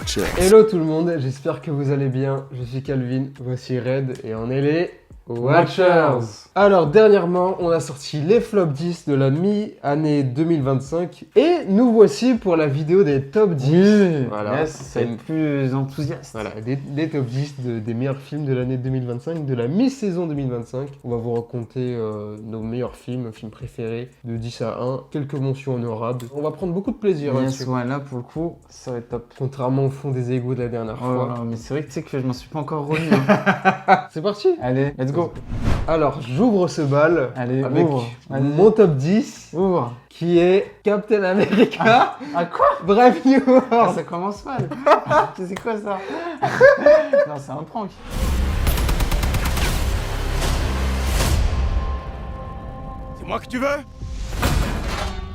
Watchers. Hello tout le monde, j'espère que vous allez bien. Je suis Calvin, voici Red et on est les Watchers. Alors dernièrement, on a sorti les flops 10 de la mi-année 2025 et nous voici pour la vidéo des top 10. Oui, Voilà, yes, ça va être plus enthousiaste. Voilà, des top 10 des meilleurs films de l'année 2025, de la mi-saison 2025. On va vous raconter nos meilleurs films préférés de 10 à 1, quelques mentions honorables. On va prendre beaucoup de plaisir Yes, là-dessus. ouais, là pour le coup, ça va être top. Contrairement au fond des égouts de la dernière Oh fois. là là, mais c'est vrai que tu sais que je m'en suis pas encore remis. Hein. C'est parti. Allez, let's go. Alors, j'ouvre ce bal Allez, avec ouvre. Vas-y. mon top 10 Ouvre. qui est Captain America. Ah quoi? Bref, New Ah, World. ça commence mal. C'est quoi ça? Non, c'est un prank. C'est moi que tu veux?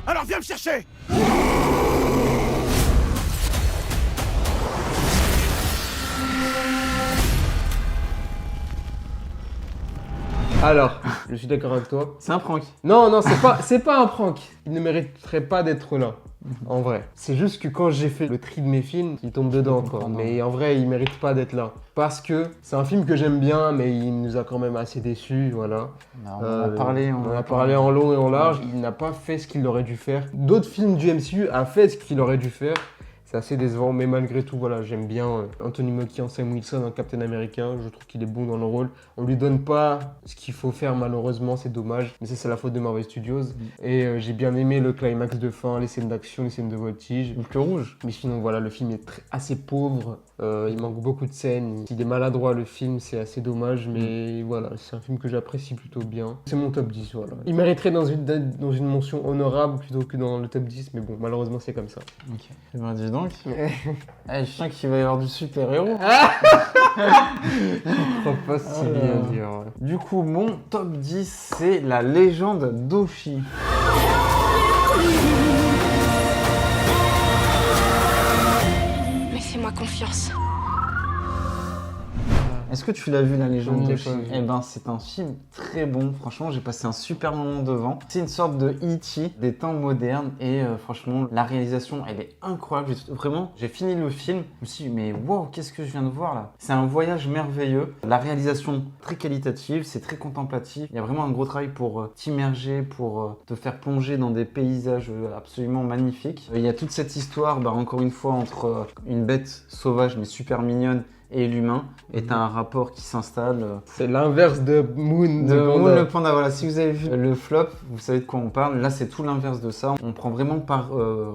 Alors viens me chercher! Alors, je suis d'accord avec toi. C'est un prank. Non, c'est pas un prank. Il ne mériterait pas d'être là. En vrai. C'est juste que quand j'ai fait le tri de mes films, il tombe dedans quoi. Mais en vrai, il mérite pas d'être là. Parce que c'est un film que j'aime bien, mais il nous a quand même assez déçus, voilà. Non, on en a parlé. On en a parlé en long et en large. Il n'a pas fait ce qu'il aurait dû faire. D'autres films du MCU a fait ce qu'il aurait dû faire. C'est assez décevant, mais malgré tout, voilà, j'aime bien Anthony Mackie en Sam Wilson, en Captain America. Je trouve qu'il est bon dans le rôle. On lui donne pas ce qu'il faut faire, malheureusement, c'est dommage. Mais ça, c'est la faute de Marvel Studios. Et j'ai bien aimé le climax de fin, les scènes d'action, les scènes de voltige. Le rouge. Mais sinon, voilà, le film est assez pauvre. Il manque beaucoup de scènes. Il est maladroit, le film, c'est assez dommage. Mais voilà, c'est un film que j'apprécie plutôt bien. C'est mon top 10, voilà. Il mériterait dans une mention honorable plutôt que dans le top 10. Mais bon, malheureusement, c'est comme ça. Ok. Eh ben, dis donc. Je sens qu'il va y avoir du super-héros. Je crois pas si bien dire. Ouais. Du coup, mon top 10, c'est la légende d'Oshi. Mais fais-moi confiance. Est-ce que tu l'as vu, la légende Je ne l'ai d'Oshi? pas vu. Eh ben, c'est un film très bon. Franchement, j'ai passé un super moment devant. C'est une sorte de E.T. des temps modernes. Et franchement, la réalisation, elle est incroyable. Vraiment, j'ai fini le film. Je me suis dit, mais wow, qu'est-ce que je viens de voir là? C'est un voyage merveilleux. La réalisation, très qualitative. C'est très contemplatif. Il y a vraiment un gros travail pour t'immerger, pour te faire plonger dans des paysages absolument magnifiques. Il y a toute cette histoire, encore une fois, entre une bête sauvage mais super mignonne et l'humain, et t'as un rapport qui s'installe. C'est l'inverse de Moon. Moon le panda, voilà. Si vous avez vu le flop, vous savez de quoi on parle. Là, c'est tout l'inverse de ça. On prend vraiment par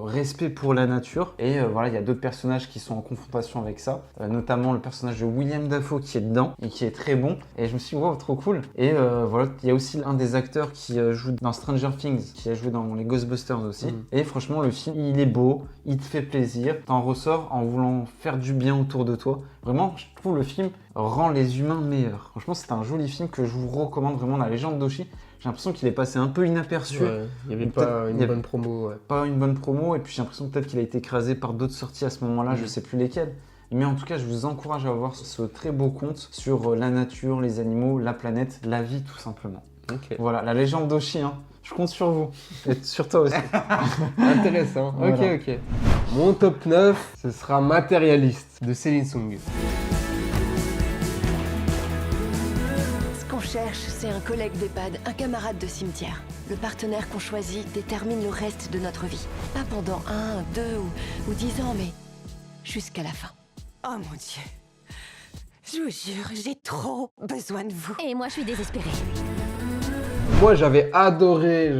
respect pour la nature. Et voilà, il y a d'autres personnages qui sont en confrontation avec ça. Notamment le personnage de William Dafoe qui est dedans et qui est très bon. Et je me suis dit, wow, trop cool. Et voilà, il y a aussi un des acteurs qui joue dans Stranger Things, qui a joué dans les Ghostbusters aussi. Et franchement, le film, il est beau, il te fait plaisir. T'en ressors en voulant faire du bien autour de toi. Vraiment, je trouve le film rend les humains meilleurs. Franchement, c'est un joli film que je vous recommande vraiment, La légende d'Oshi. J'ai l'impression qu'il est passé un peu inaperçu. Ouais, il n'y avait pas une bonne promo. Ouais. Pas une bonne promo, et puis j'ai l'impression peut-être qu'il a été écrasé par d'autres sorties à ce moment-là, je sais plus lesquelles. Mais en tout cas, je vous encourage à voir ce très beau conte sur la nature, les animaux, la planète, la vie tout simplement. Ok. Voilà, La légende d'Oshi, hein. Je compte sur vous. Et sur toi aussi. Intéressant. Voilà. Ok. Mon top 9, ce sera Matérialiste de Céline Song. Ce qu'on cherche, c'est un collègue d'EHPAD, un camarade de cimetière. Le partenaire qu'on choisit détermine le reste de notre vie. Pas pendant 1, 2 ou 10 ans, mais jusqu'à la fin. Oh mon Dieu. Je vous jure, j'ai trop besoin de vous. Et moi, je suis désespérée. Moi, j'avais adoré.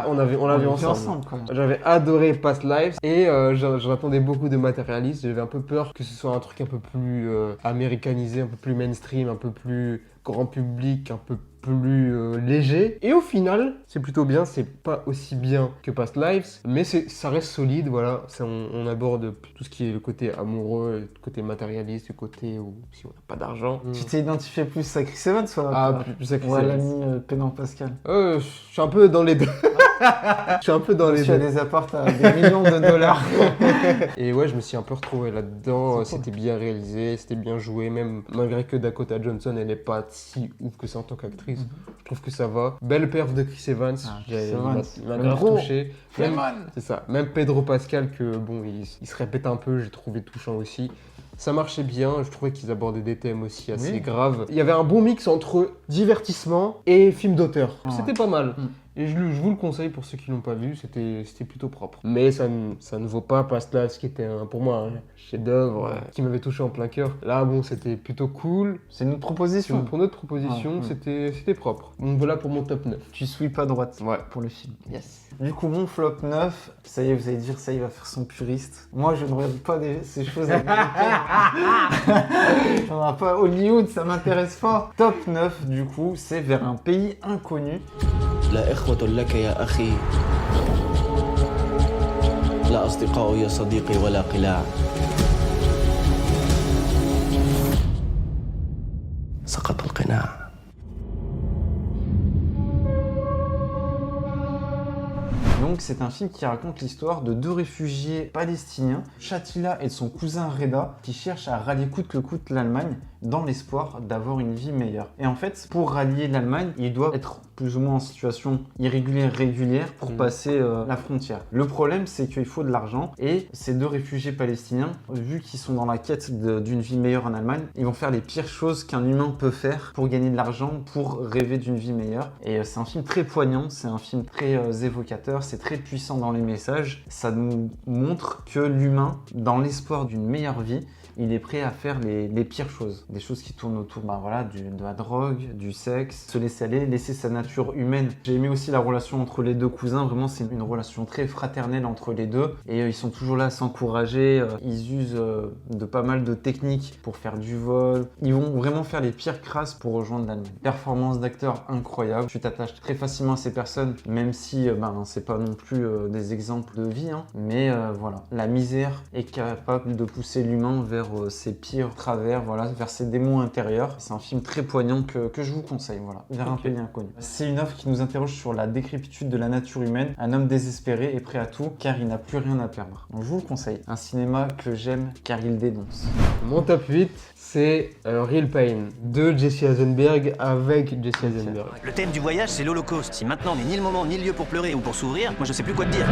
On l'avait vu ensemble. quoi. J'avais adoré Past Lives et j'en attendais beaucoup de Matérialiste. J'avais un peu peur que ce soit un truc un peu plus américanisé, un peu plus mainstream, un peu plus grand public, un peu plus léger. Et au final, c'est plutôt bien. C'est pas aussi bien que Past Lives, mais ça reste solide. Voilà, on aborde tout ce qui est le côté amoureux, le côté matérialiste, le côté où si on n'a pas d'argent. Tu t'es identifié plus à Chris Evans, soit Ah, plus à Chris ou à Evans. l'ami Pénan Pascal? Je suis un peu dans les deux. Je suis un peu dans les Tu as deux. des apports à des millions de dollars. Et ouais, je me suis un peu retrouvé là-dedans. C'était bien réalisé, c'était bien joué, même malgré que Dakota Johnson, elle est pas si ouf que ça en tant qu'actrice. Je trouve que ça va. Belle perf de Chris Evans. Ah, Chris Il Evans. m'a Le grave gros. touché. C'est ça. Même Pedro Pascal, que bon, il se répète un peu, j'ai trouvé touchant aussi. Ça marchait bien, je trouvais qu'ils abordaient des thèmes aussi assez Oui. graves. Il y avait un bon mix entre divertissement et film d'auteur. Ouais. C'était pas mal. Mm. Et je vous le conseille pour ceux qui l'ont pas vu, c'était plutôt propre. Mais ça ne vaut pas Past Lives, qui était pour moi un chef-d'œuvre qui m'avait touché en plein cœur. Là, bon, c'était plutôt cool. C'est une proposition. Pour notre proposition, Ouais. c'était propre. Donc voilà pour mon top 9. Tu suis pas droite Ouais. pour le film. Yes. Du coup, mon flop 9, ça y est, vous allez dire, ça, il va faire son puriste. Moi, je ne regarde pas ces choses américaines. On n'a pas Hollywood, ça m'intéresse pas. Top 9, du coup, c'est vers un pays inconnu. لا إخوة لك يا أخي لا أصدقاء يا صديقي ولا قلاع سقط القناع Donc, c'est un film qui raconte l'histoire de deux réfugiés palestiniens, Shatila et de son cousin Reda, qui cherchent à rallier coûte que coûte l'Allemagne dans l'espoir d'avoir une vie meilleure. Et en fait, pour rallier l'Allemagne, ils doivent être plus ou moins en situation irrégulière, régulière pour passer la frontière. Le problème, c'est qu'il faut de l'argent et ces deux réfugiés palestiniens, vu qu'ils sont dans la quête d'une vie meilleure en Allemagne, ils vont faire les pires choses qu'un humain peut faire pour gagner de l'argent, pour rêver d'une vie meilleure. Et c'est un film très poignant, c'est un film très évocateur, c'est très puissant dans les messages. Ça nous montre que l'humain, dans l'espoir d'une meilleure vie, il est prêt à faire les pires choses. Des choses qui tournent autour de la drogue, du sexe, se laisser aller, laisser sa nature humaine. J'ai aimé aussi la relation entre les deux cousins. Vraiment, c'est une relation très fraternelle entre les deux. Et ils sont toujours là à s'encourager. Ils usent de pas mal de techniques pour faire du vol. Ils vont vraiment faire les pires crasses pour rejoindre l'Allemagne. Performance d'acteur incroyable. Tu t'attaches très facilement à ces personnes, même si c'est pas non plus des exemples de vie. Mais voilà, la misère est capable de pousser l'humain vers ses pires travers, vers ses démons intérieurs. C'est un film très poignant que je vous conseille, vers un pays inconnu. C'est une œuvre qui nous interroge sur la décrépitude de la nature humaine. Un homme désespéré est prêt à tout car il n'a plus rien à perdre. Donc je vous le conseille. Un cinéma que j'aime car il dénonce. Mon top 8, c'est Real Pain de Jesse Eisenberg avec Jesse Eisenberg. Le thème du voyage, c'est l'Holocauste. Si maintenant n'est ni le moment ni le lieu pour pleurer ou pour s'ouvrir, moi je sais plus quoi te dire.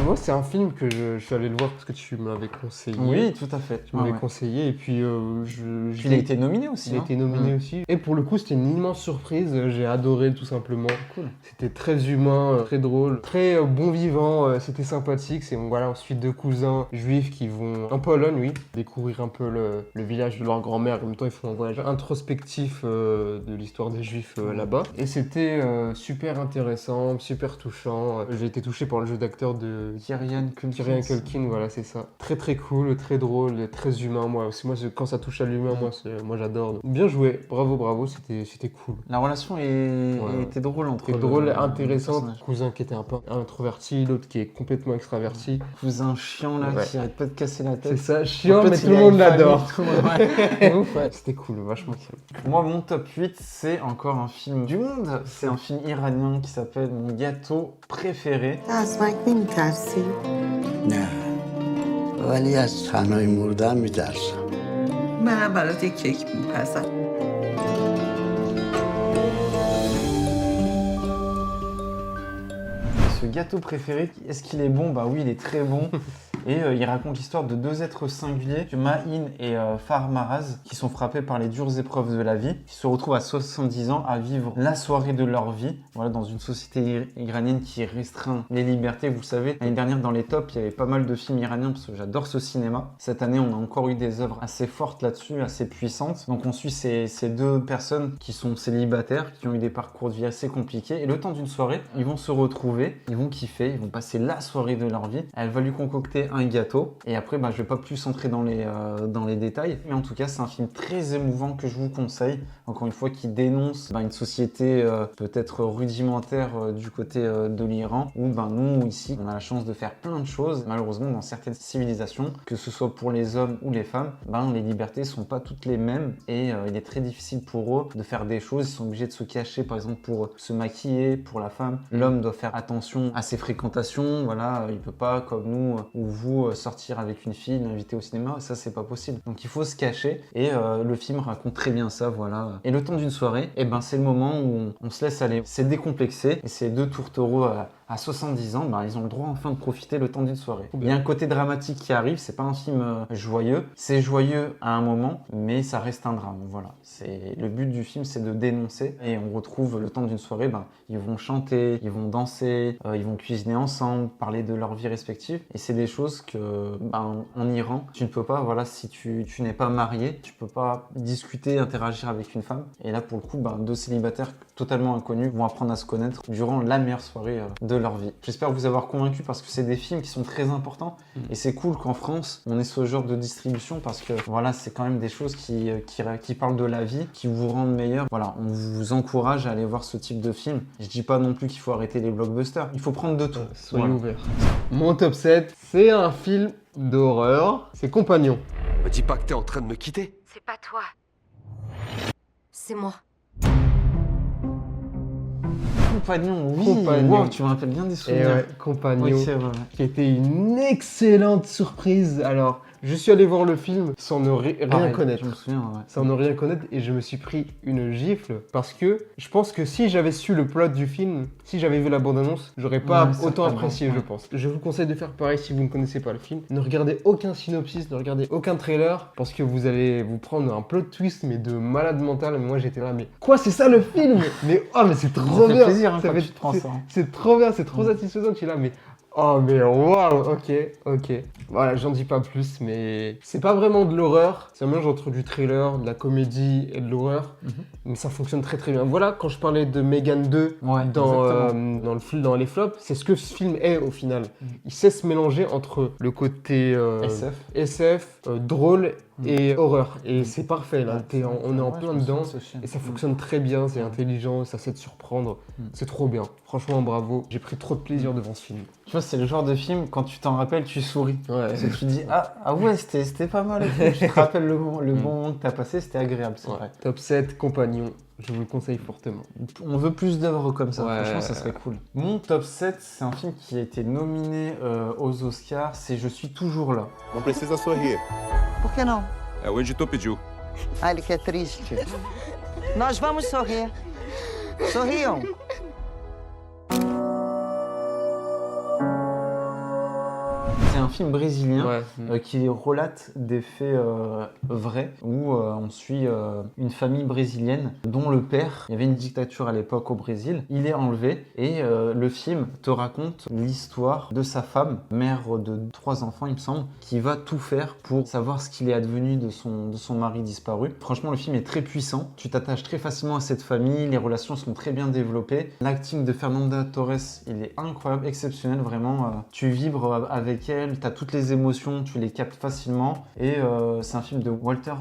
Moi, c'est un film que je suis allé le voir parce que tu m'avais conseillé. Oui, tout à fait. Tu m'avais conseillé et puis Puis il a été nominé aussi. Il a été nominé aussi. Et pour le coup, c'était une immense surprise. J'ai adoré tout simplement. Cool. C'était très humain, très drôle, très bon vivant. C'était sympathique. C'est on suit deux cousins juifs qui vont en Pologne, oui, découvrir un peu le village de leur grand-mère. En même temps, ils font un voyage introspectif de l'histoire des juifs là-bas. Et c'était super intéressant, super touchant. J'ai été touché par le jeu d'acteur de Kieran Culkin, voilà, c'est ça. Très très cool, très drôle, très humain. Moi, quand ça touche à l'humain, moi j'adore. Bien joué, bravo, c'était cool. La relation était drôle entre C'était drôle, les intéressante. personnages. Cousin qui était un peu introverti, l'autre qui est complètement extraverti. Cousin chiant là Ouais. qui arrête pas de casser la tête. C'est ça, chiant, En fait, mais il tout le a monde une l'adore. famille, tout le monde- Ouf, ouais. C'était cool, vachement cool. Moi, mon top 8, c'est encore un film du monde. C'est un film iranien qui s'appelle Mon gâteau préféré. ترسناک نمیترسی؟ نه ولی از تنهایی مردن میترسم منم برات یک کیک میپزم. Ce gâteau préféré, est-ce qu'il est bon? Bah oui, il est très bon. Et il raconte l'histoire de deux êtres singuliers, Ma'in et Farmaraz, qui sont frappés par les dures épreuves de la vie, qui se retrouvent à 70 ans à vivre la soirée de leur vie, dans une société iranienne qui restreint les libertés. Vous le savez, l'année dernière dans les tops, il y avait pas mal de films iraniens parce que j'adore ce cinéma. Cette année, on a encore eu des œuvres assez fortes là-dessus, assez puissantes. Donc on suit ces deux personnes qui sont célibataires, qui ont eu des parcours de vie assez compliqués. Et le temps d'une soirée, ils vont se retrouver, ils vont kiffer, ils vont passer la soirée de leur vie. Elle va lui concocter c'était un gâteau. Et après, je vais pas plus entrer dans les détails. Mais en tout cas, c'est un film très émouvant que je vous conseille. Encore une fois, qui dénonce une société peut-être rudimentaire du côté de l'Iran, où nous, ici, on a la chance de faire plein de choses. Malheureusement, dans certaines civilisations, que ce soit pour les hommes ou les femmes, les libertés sont pas toutes les mêmes. Et il est très difficile pour eux de faire des choses. Ils sont obligés de se cacher, par exemple, pour se maquiller. Pour la femme, l'homme doit faire attention à ses fréquentations. Voilà, il peut pas, comme nous ou vous, sortir avec une fille, l'inviter au cinéma. Ça, c'est pas possible. Donc, il faut se cacher. Et le film raconte très bien ça, voilà. Et le temps d'une soirée, c'est le moment où on se laisse aller. C'est décomplexé. Et ces deux tourtereaux à 70 ans, ils ont le droit enfin de profiter le temps d'une soirée. Il y a un côté dramatique qui arrive. C'est pas un film joyeux. C'est joyeux à un moment, mais ça reste un drame. Voilà. Le but du film, c'est de dénoncer. Et on retrouve le temps d'une soirée. Ils vont chanter, ils vont danser, ils vont cuisiner ensemble, parler de leur vie respective. Et c'est des choses que, en Iran, tu ne peux pas, si tu n'es pas marié, tu peux pas discuter, interagir avec une femme. Et là, pour le coup, deux célibataires totalement inconnus vont apprendre à se connaître durant la meilleure soirée de leur vie. J'espère vous avoir convaincu parce que c'est des films qui sont très importants. Et c'est cool qu'en France, on ait ce genre de distribution parce que, c'est quand même des choses qui parlent de la vie, qui vous rendent meilleur. Voilà, on vous encourage à aller voir ce type de film. Je dis pas non plus qu'il faut arrêter les blockbusters. Il faut prendre de tout. Soyez ouverts. Mon top 7, c'est un film d'horreur. C'est Compagnon. Me dis pas que t'es en train de me quitter. C'est pas toi. C'est moi. Compagnon, oui. Compagnon. Wow, tu me rappelles bien des souvenirs. Compagnon, Oui, c'est vrai. qui était une excellente surprise. Alors, je suis allé voir le film sans ne rien connaître. Je me souviens, ouais. Sans ne rien connaître et je me suis pris une gifle parce que je pense que si j'avais su le plot du film, si j'avais vu la bande-annonce, j'aurais pas autant apprécié, je pense. Je vous conseille de faire pareil si vous ne connaissez pas le film. Ne regardez aucun synopsis, ne regardez aucun trailer parce que vous allez vous prendre un plot twist mais de malade mental. Moi j'étais là, mais quoi, c'est ça le film? Mais c'est trop bien. Ça fait plaisir ça quand fait, tu te prends ça. C'est trop bien, c'est trop satisfaisant. Tu es là, mais waouh, ok. Voilà, j'en dis pas plus, mais c'est pas vraiment de l'horreur. C'est un mélange entre du thriller, de la comédie et de l'horreur. Mais ça fonctionne très très bien. Voilà, quand je parlais de Megan 2 dans les flops, c'est ce que ce film est au final. Il sait se mélanger entre le côté SF, drôle et horreur. Et c'est parfait, là. On est en plein dedans. Et ça fonctionne très bien, c'est intelligent, ça sait te surprendre. C'est trop bien. Franchement, bravo. J'ai pris trop de plaisir devant ce film. Tu vois, c'est le genre de film, quand tu t'en rappelles, tu souris. Tu te dis, c'était pas mal. Tu te rappelles le bon moment que t'as passé, c'était agréable, c'est vrai. Top 7, Compagnon. Je vous le conseille fortement. On veut plus d'œuvres comme ça, franchement, ça serait cool. Mon top 7, c'est un film qui a été nominé aux Oscars, c'est Je suis toujours là. Não precisa sorrir. Por que não? É o editor pediu. Ah, ele quer triste. Nós vamos sorrir. Sorriam. C'est un film brésilien qui relate des faits vrais où on suit une famille brésilienne dont le père, il y avait une dictature à l'époque au Brésil, il est enlevé et le film te raconte l'histoire de sa femme, mère de 3 enfants il me semble, qui va tout faire pour savoir ce qu'il est advenu de son mari disparu. Franchement, le film est très puissant, tu t'attaches très facilement à cette famille, les relations sont très bien développées. L'acting de Fernanda Torres, il est incroyable, exceptionnel, vraiment. Tu vibres avec elle, tu as toutes les émotions, tu les captes facilement. Et c'est un film de Walter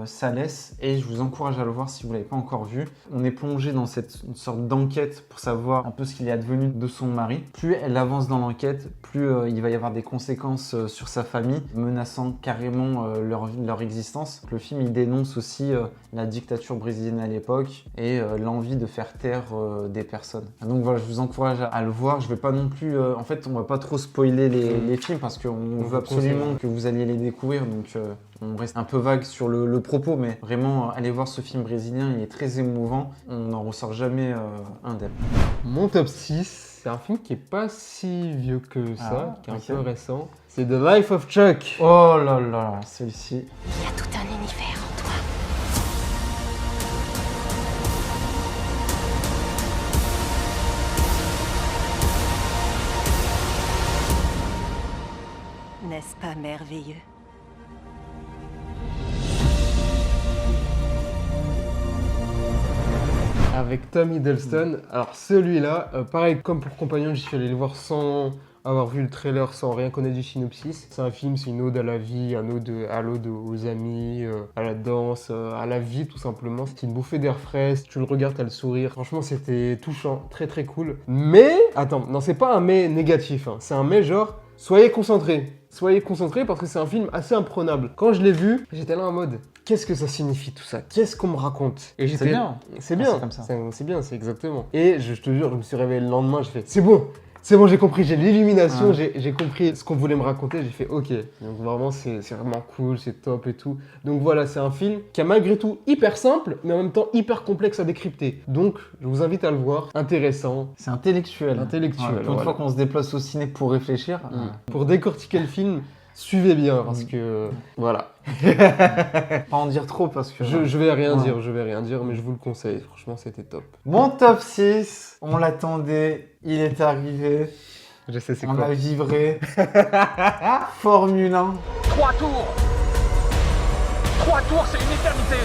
Salles et je vous encourage à le voir si vous ne l'avez pas encore vu. On est plongé dans une sorte d'enquête pour savoir un peu ce qu'il est advenu de son mari. Plus elle avance dans l'enquête, plus il va y avoir des conséquences sur sa famille, menaçant carrément leur existence. Le film il dénonce aussi la dictature brésilienne à l'époque et l'envie de faire taire des personnes. Donc voilà, je vous encourage à le voir. Je vais pas non plus... en fait, on va pas trop spoiler les films parce qu'on veut absolument que vous alliez les découvrir. Donc on reste un peu vague sur le propos, mais vraiment, allez voir ce film brésilien. Il est très émouvant. On n'en ressort jamais indemne. Mon top 6, c'est un film qui est pas si vieux que ça, qui est un peu récent. C'est The Life of Chuck. Oh là là, celle-ci. Il y a tout un univers en toi. N'est-ce pas merveilleux? Avec Tom Hiddleston. Alors celui-là, pareil comme pour Compagnon, j'y suis allé le voir sans avoir vu le trailer sans rien connaître du synopsis. C'est un film, c'est une ode à la vie, un ode à l'ode aux amis, à la danse, à la vie tout simplement. C'est une bouffée d'air frais, si tu le regardes, t'as le sourire. Franchement, c'était touchant, très très cool. Mais, attends, non, c'est pas un mais négatif, hein. C'est un mais genre, soyez concentrés. Soyez concentrés parce que c'est un film assez imprenable. Quand je l'ai vu, j'étais là en mode, qu'est-ce que ça signifie tout ça? Qu'est-ce qu'on me raconte? Et C'est bien. C'est bien. C'est comme ça. C'est bien, c'est exactement. Et je te jure, je me suis réveillé le lendemain, j'ai fait, c'est bon, j'ai compris, j'ai l'illumination, j'ai compris ce qu'on voulait me raconter, j'ai fait ok. Donc vraiment, c'est vraiment cool, c'est top et tout. Donc voilà, c'est un film qui est malgré tout hyper simple, mais en même temps hyper complexe à décrypter. Donc je vous invite à le voir, intéressant. C'est intellectuel. Intellectuel, Ouais, pour une fois qu'on se déplace au ciné pour réfléchir. Pour décortiquer le film, suivez bien parce que voilà. Pas en dire trop parce que... Je vais rien dire, mais je vous le conseille. Franchement, c'était top. Mon top 6, on l'attendait, il est arrivé. Je sais c'est On quoi. a vibré. Formule 1. 3 tours 3 tours, c'est une éternité.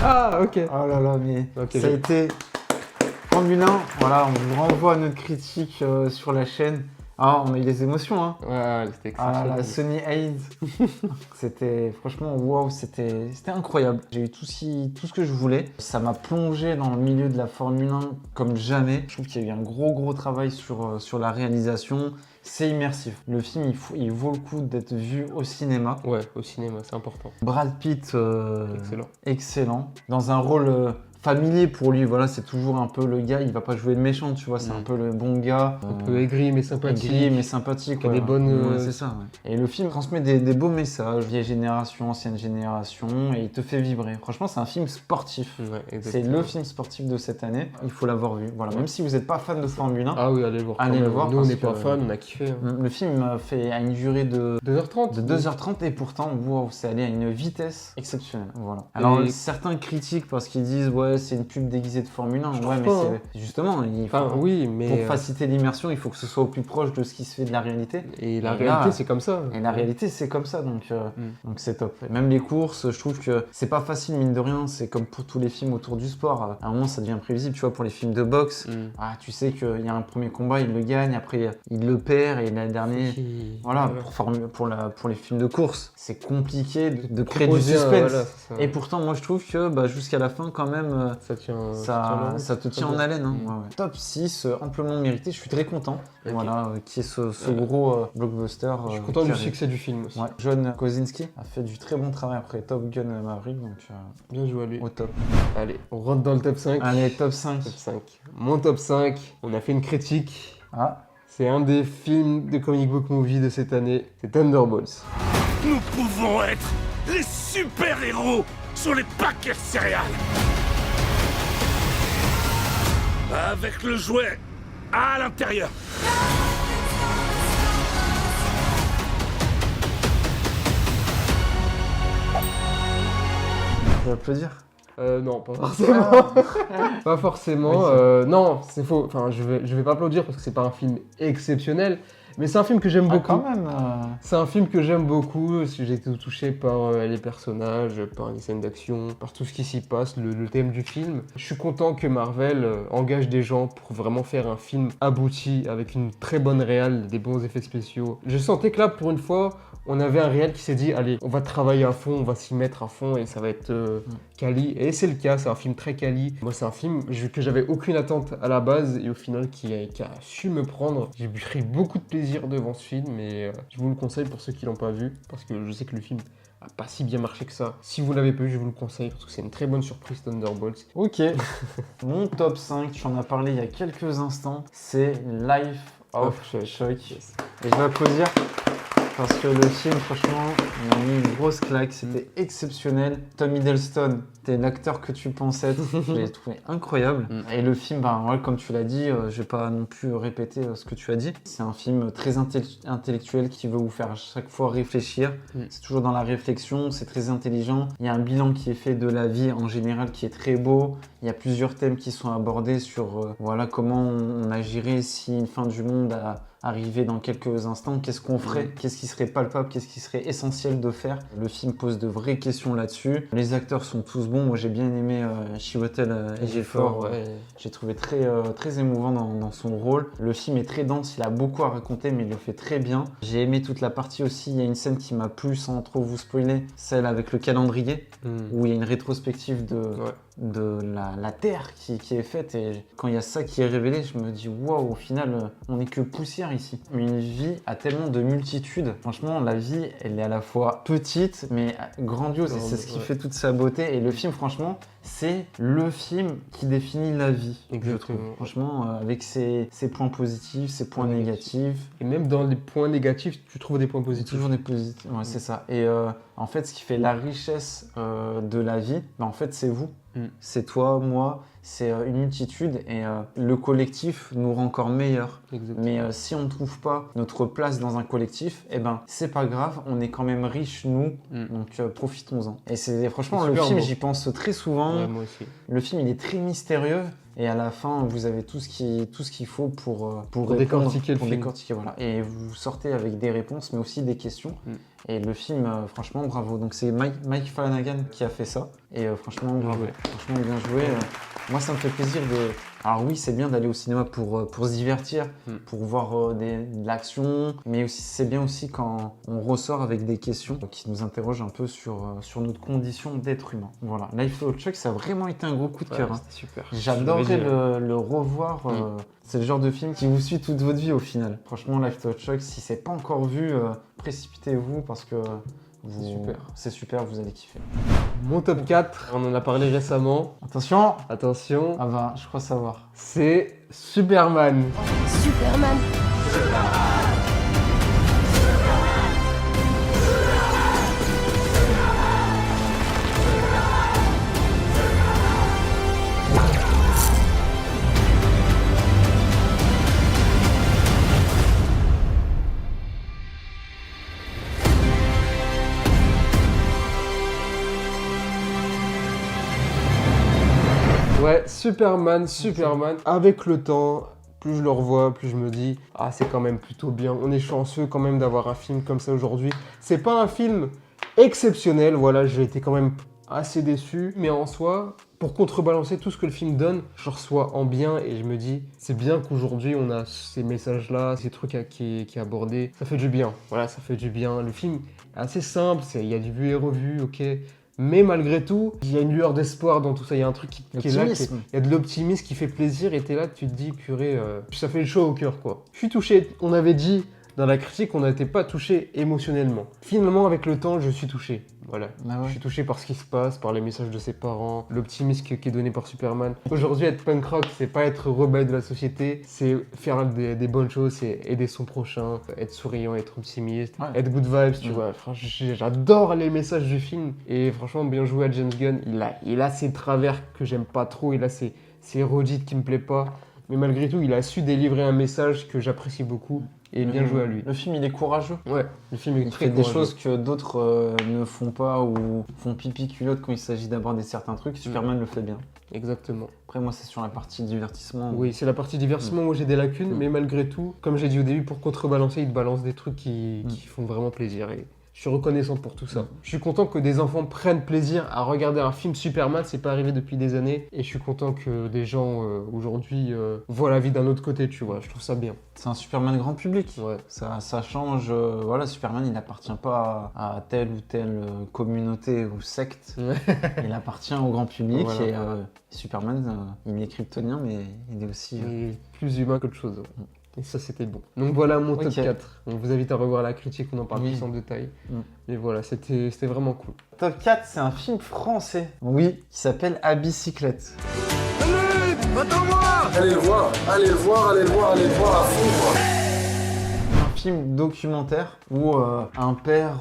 Ah, ok. Oh là là, mais Ok, ça a été Formule 1. Voilà, on vous renvoie à notre critique sur la chaîne. Ah, on a eu des émotions, hein. Ouais, c'était Ah là exceptionnel. là, Sonny Hayes. C'était franchement, waouh, c'était incroyable. J'ai eu tout ce que je voulais. Ça m'a plongé dans le milieu de la Formule 1 comme jamais. Je trouve qu'il y a eu un gros travail sur la réalisation. C'est immersif. Le film, il vaut le coup d'être vu au cinéma. Ouais, au cinéma, c'est important. Brad Pitt, Excellent. excellent. Dans un rôle familier pour lui, voilà, c'est toujours un peu le gars, il va pas jouer le méchant, tu vois, c'est un peu le bon gars. Un peu aigri mais sympathique. Aigri mais sympathique. Qui a des bonnes... Ouais, c'est ça, ouais. Et le film transmet des beaux messages, vieille génération, ancienne génération, et il te fait vibrer. Franchement, c'est un film sportif. Ouais, C'est exactement. le film sportif de cette année. Il faut l'avoir vu. Voilà, même si vous n'êtes pas fan de Formule 1, Ah oui, allez le voir. Allez quand le même. voir Nous, on parce n'est pas que- fans, on a kiffé. Hein. le film a une durée de 2h30 2h30 et pourtant, wow, c'est allé à une vitesse exceptionnelle. Voilà. Alors, Et- certains critiquent parce qu'ils disent, ouais, c'est une pub déguisée de Formule 1. Je Ouais, trouve mais pas, hein. c'est justement, il faut, Enfin, oui, mais... pour faciliter l'immersion, il faut que ce soit au plus proche de ce qui se fait de la réalité. Et la Et réalité, là- c'est comme ça. Et la réalité, c'est comme ça, donc c'est top. Et même les courses, je trouve que c'est pas facile, mine de rien. C'est comme pour tous les films autour du sport. À un moment, ça devient prévisible. Tu vois, pour les films de boxe, tu sais qu'il y a un premier combat, il le gagne, après il le perd, et le dernier. Voilà, pour les films de course, c'est compliqué de créer du Proposer un- suspense. voilà, c'est ça. Et pourtant, moi, je trouve que jusqu'à la fin, quand même, Ça tient... ça te tient en haleine. Hein. Ouais, ouais. Top 6, amplement mérité. Je suis très content. Ok. Voilà, qui est ce gros blockbuster. Je suis content qui du arrive. succès du film aussi. Ouais. John Krasinski a fait du très bon travail après Top Gun Maverick, donc Bien joué à lui. au top. Allez, on rentre dans le top 5. Allez, top 5. Top 5. Mon top 5, on a fait une critique. Ah, C'est un des films de comic book movie de cette année. C'est Thunderbolts. Nous pouvons être les super-héros sur les paquets de céréales. Avec le jouet à l'intérieur. on peut applaudir. Non, pas forcément. Pas forcément. Non, c'est faux. Enfin, je vais pas applaudir parce que c'est pas un film exceptionnel. Mais c'est un film que j'aime beaucoup. Quand même. C'est un film que j'aime beaucoup. J'ai été touché par les personnages, par les scènes d'action, par tout ce qui s'y passe, le thème du film. Je suis content que Marvel engage des gens pour vraiment faire un film abouti avec une très bonne réal, des bons effets spéciaux. Je sentais que là, pour une fois, on avait un réal qui s'est dit allez, on va travailler à fond, on va s'y mettre à fond et ça va être quali. Et c'est le cas, c'est un film très quali. Moi, c'est un film que j'avais aucune attente à la base et au final qui a su me prendre. J'ai pris beaucoup de plaisir devant ce film et je vous le conseille pour ceux qui l'ont pas vu parce que je sais que le film a pas si bien marché que ça. Si vous l'avez pas vu, je vous le conseille parce que c'est une très bonne surprise Thunderbolts. Ok. Mon top 5, tu en as parlé il y a quelques instants, c'est Life of Shock. Et je vais applaudir parce que le film, franchement, il m'a mis une grosse claque. C'était exceptionnel. Tom Hiddleston, t'es l'acteur que tu pensais être. Je l'ai trouvé incroyable. Et le film, ouais, comme tu l'as dit, je vais pas non plus répéter ce que tu as dit. C'est un film très intellectuel qui veut vous faire à chaque fois réfléchir. C'est toujours dans la réflexion, c'est très intelligent. Il y a un bilan qui est fait de la vie en général qui est très beau. Il y a plusieurs thèmes qui sont abordés sur voilà, comment on agirait si une fin du monde arriver dans quelques instants. Qu'est-ce qu'on ferait? Qu'est-ce qui serait palpable? Qu'est-ce qui serait essentiel de faire? Le film pose de vraies questions là-dessus. Les acteurs sont tous bons. Moi, j'ai bien aimé Chiwetel Ejiofor. J'ai trouvé très émouvant dans son rôle. Le film est très dense, il a beaucoup à raconter, mais il le fait très bien. J'ai aimé toute la partie aussi. Il y a une scène qui m'a plu sans trop vous spoiler, celle avec le calendrier, où il y a une rétrospective de la Terre qui est faite. Et quand il y a ça qui est révélé, je me dis waouh, au final, on n'est que poussière ici. Une vie a tellement de multitudes. Franchement, la vie, elle est à la fois petite, mais grandiose. Et c'est ce qui fait toute sa beauté. Et le film, franchement, c'est le film qui définit la vie. Exactement. Franchement, avec ses points positifs, ses points négatifs. Et même dans les points négatifs, tu trouves des poins positifs. Toujours des positifs, ouais, c'est ça. Et en fait, ce qui fait la richesse de la vie, en fait, c'est vous. C'est toi, moi, c'est une multitude. Et le collectif nous rend encore meilleurs. Exactement. Mais si on ne trouve pas notre place dans un collectif, eh ben, c'est pas grave, on est quand même riches, nous. Donc profitons-en. Et franchement, le film, j'y pense très souvent. Ouais, moi aussi. Le film, il est très mystérieux. Et à la fin, vous avez tout ce qu'il faut pour décortiquer le film. Décortiquer, voilà. Et vous sortez avec des réponses, mais aussi des questions. Et le film, franchement, bravo. Donc c'est Mike Flanagan qui a fait ça. Et franchement, bravo. Franchement, bien joué. Moi, ça me fait plaisir de... Alors oui, c'est bien d'aller au cinéma pour se divertir, pour voir de l'action, mais aussi c'est bien aussi quand on ressort avec des questions qui nous interrogent un peu sur notre condition d'être humain. Voilà, Life of Chuck, ça a vraiment été un gros coup de cœur. C'était super. J'adorerais le revoir. C'est le genre de film qui vous suit toute votre vie au final. Franchement, Life of Chuck, si c'est pas encore vu, précipitez-vous parce que... C'est super, vous allez kiffer. Mon top 4, on en a parlé récemment. Attention. Attention. Ah bah, je crois savoir. C'est Superman. Superman. Ouais, Superman. Avec le temps, plus je le revois, plus je me dis « Ah, c'est quand même plutôt bien. On est chanceux quand même d'avoir un film comme ça aujourd'hui. » C'est pas un film exceptionnel, voilà, j'ai été quand même assez déçu. Mais en soi, pour contrebalancer tout ce que le film donne, je reçois en bien et je me dis « C'est bien qu'aujourd'hui on a ces messages-là, ces trucs qui est abordé. Ça fait du bien. » Voilà, ça fait du bien. Le film est assez simple, il y a du vu et revu, ok. Mais malgré tout, il y a une lueur d'espoir dans tout ça. Il y a un truc qui est là. Il y a de l'optimisme qui fait plaisir. Et t'es là, tu te dis, purée, ça fait le chaud au cœur, quoi. Je suis touché. On avait dit dans la critique, on n'était pas touché émotionnellement. Finalement, avec le temps, je suis touché. Voilà. Ah ouais. Je suis touché par ce qui se passe, par les messages de ses parents, l'optimisme qui est donné par Superman. Aujourd'hui, être punk rock, c'est pas être rebelle de la société, c'est faire des bonnes choses, c'est aider son prochain, être souriant, être optimiste, être good vibes, tu vois. J'adore les messages du film. Et franchement, bien joué à James Gunn. Il a ses travers que j'aime pas trop, il a ses redites qui me plaisent pas. Mais malgré tout, il a su délivrer un message que j'apprécie beaucoup. Et bien joué à lui. Le film, il est courageux. Ouais, le film est très fait courageux. des choses que d'autres ne font pas ou font pipi culotte quand il s'agit d'aborder certains trucs. Superman le fait bien. Exactement. Après, moi, c'est sur la partie divertissement. Oui, c'est la partie divertissement où j'ai des lacunes, mais malgré tout, comme j'ai dit au début, pour contrebalancer, il te balance des trucs qui font vraiment plaisir. Et je suis reconnaissant pour tout ça. Je suis content que des enfants prennent plaisir à regarder un film Superman, c'est pas arrivé depuis des années. Et je suis content que des gens aujourd'hui voient la vie d'un autre côté, tu vois. Je trouve ça bien. C'est un Superman grand public. Ouais. Ça change. Voilà, Superman, il n'appartient pas à telle ou telle communauté ou secte. Il appartient au grand public. Voilà. Et Superman, il est kryptonien, mais il est aussi... Il est plus humain qu'autre chose. Et ça, c'était bon. Donc voilà mon top 4. On vous invite à revoir la critique, on en parle plus en détail. Mais voilà, c'était vraiment cool. Top 4, c'est un film français. Oui, qui s'appelle À bicyclette. Attends-moi. Allez le voir à fond, quoi. Un film documentaire où un père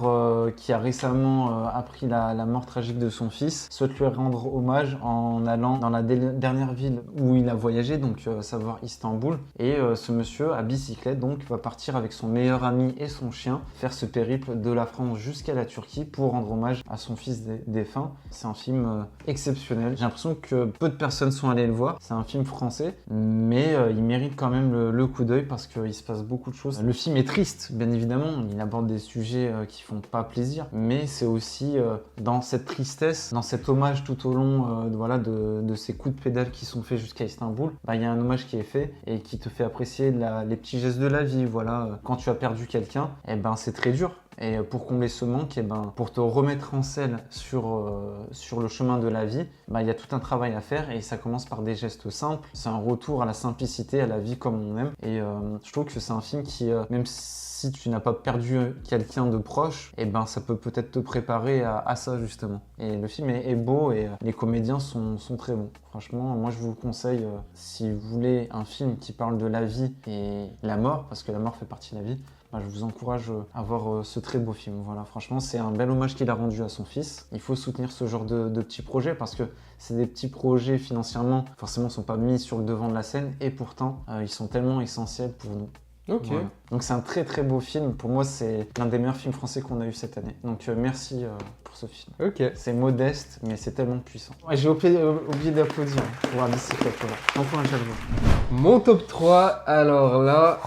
qui a récemment appris la mort tragique de son fils souhaite lui rendre hommage en allant dans la dernière ville où il a voyagé, donc à savoir Istanbul. Et ce monsieur à bicyclette donc va partir avec son meilleur ami et son chien faire ce périple de la France jusqu'à la Turquie pour rendre hommage à son fils défunt. C'est un film exceptionnel. J'ai l'impression que peu de personnes sont allées le voir. C'est un film français, mais il mérite quand même le coup d'œil parce qu'il se passe beaucoup de choses. Le film est triste, bien évidemment. Il aborde des sujets qui font pas plaisir, mais c'est aussi dans cette tristesse, dans cet hommage tout au long de ces coups de pédale qui sont faits jusqu'à Istanbul. Il y a un hommage qui est fait et qui te fait apprécier les petits gestes de la vie. Voilà, quand tu as perdu quelqu'un, c'est très dur. Et pour combler ce manque, pour te remettre en selle sur le chemin de la vie, il y a tout un travail à faire et ça commence par des gestes simples. C'est un retour à la simplicité, à la vie comme on aime. Et je trouve que c'est un film qui, même si tu n'as pas perdu quelqu'un de proche, ça peut peut-être te préparer à ça justement. Et le film est beau et les comédiens sont très bons. Franchement, moi je vous le conseille si vous voulez un film qui parle de la vie et la mort, parce que la mort fait partie de la vie. Je vous encourage à voir ce très beau film. Voilà, franchement, c'est un bel hommage qu'il a rendu à son fils. Il faut soutenir ce genre de petits projets parce que c'est des petits projets financièrement, forcément, ne sont pas mis sur le devant de la scène et pourtant, ils sont tellement essentiels pour nous. Ok. Voilà. Donc c'est un très très beau film. Pour moi, c'est l'un des meilleurs films français qu'on a eu cette année. Donc merci pour ce film. Ok. C'est modeste, mais c'est tellement puissant. Ouais, j'ai oublié d'applaudir pour la bicyclette. Enfin, je le vois. Mon top 3, alors là,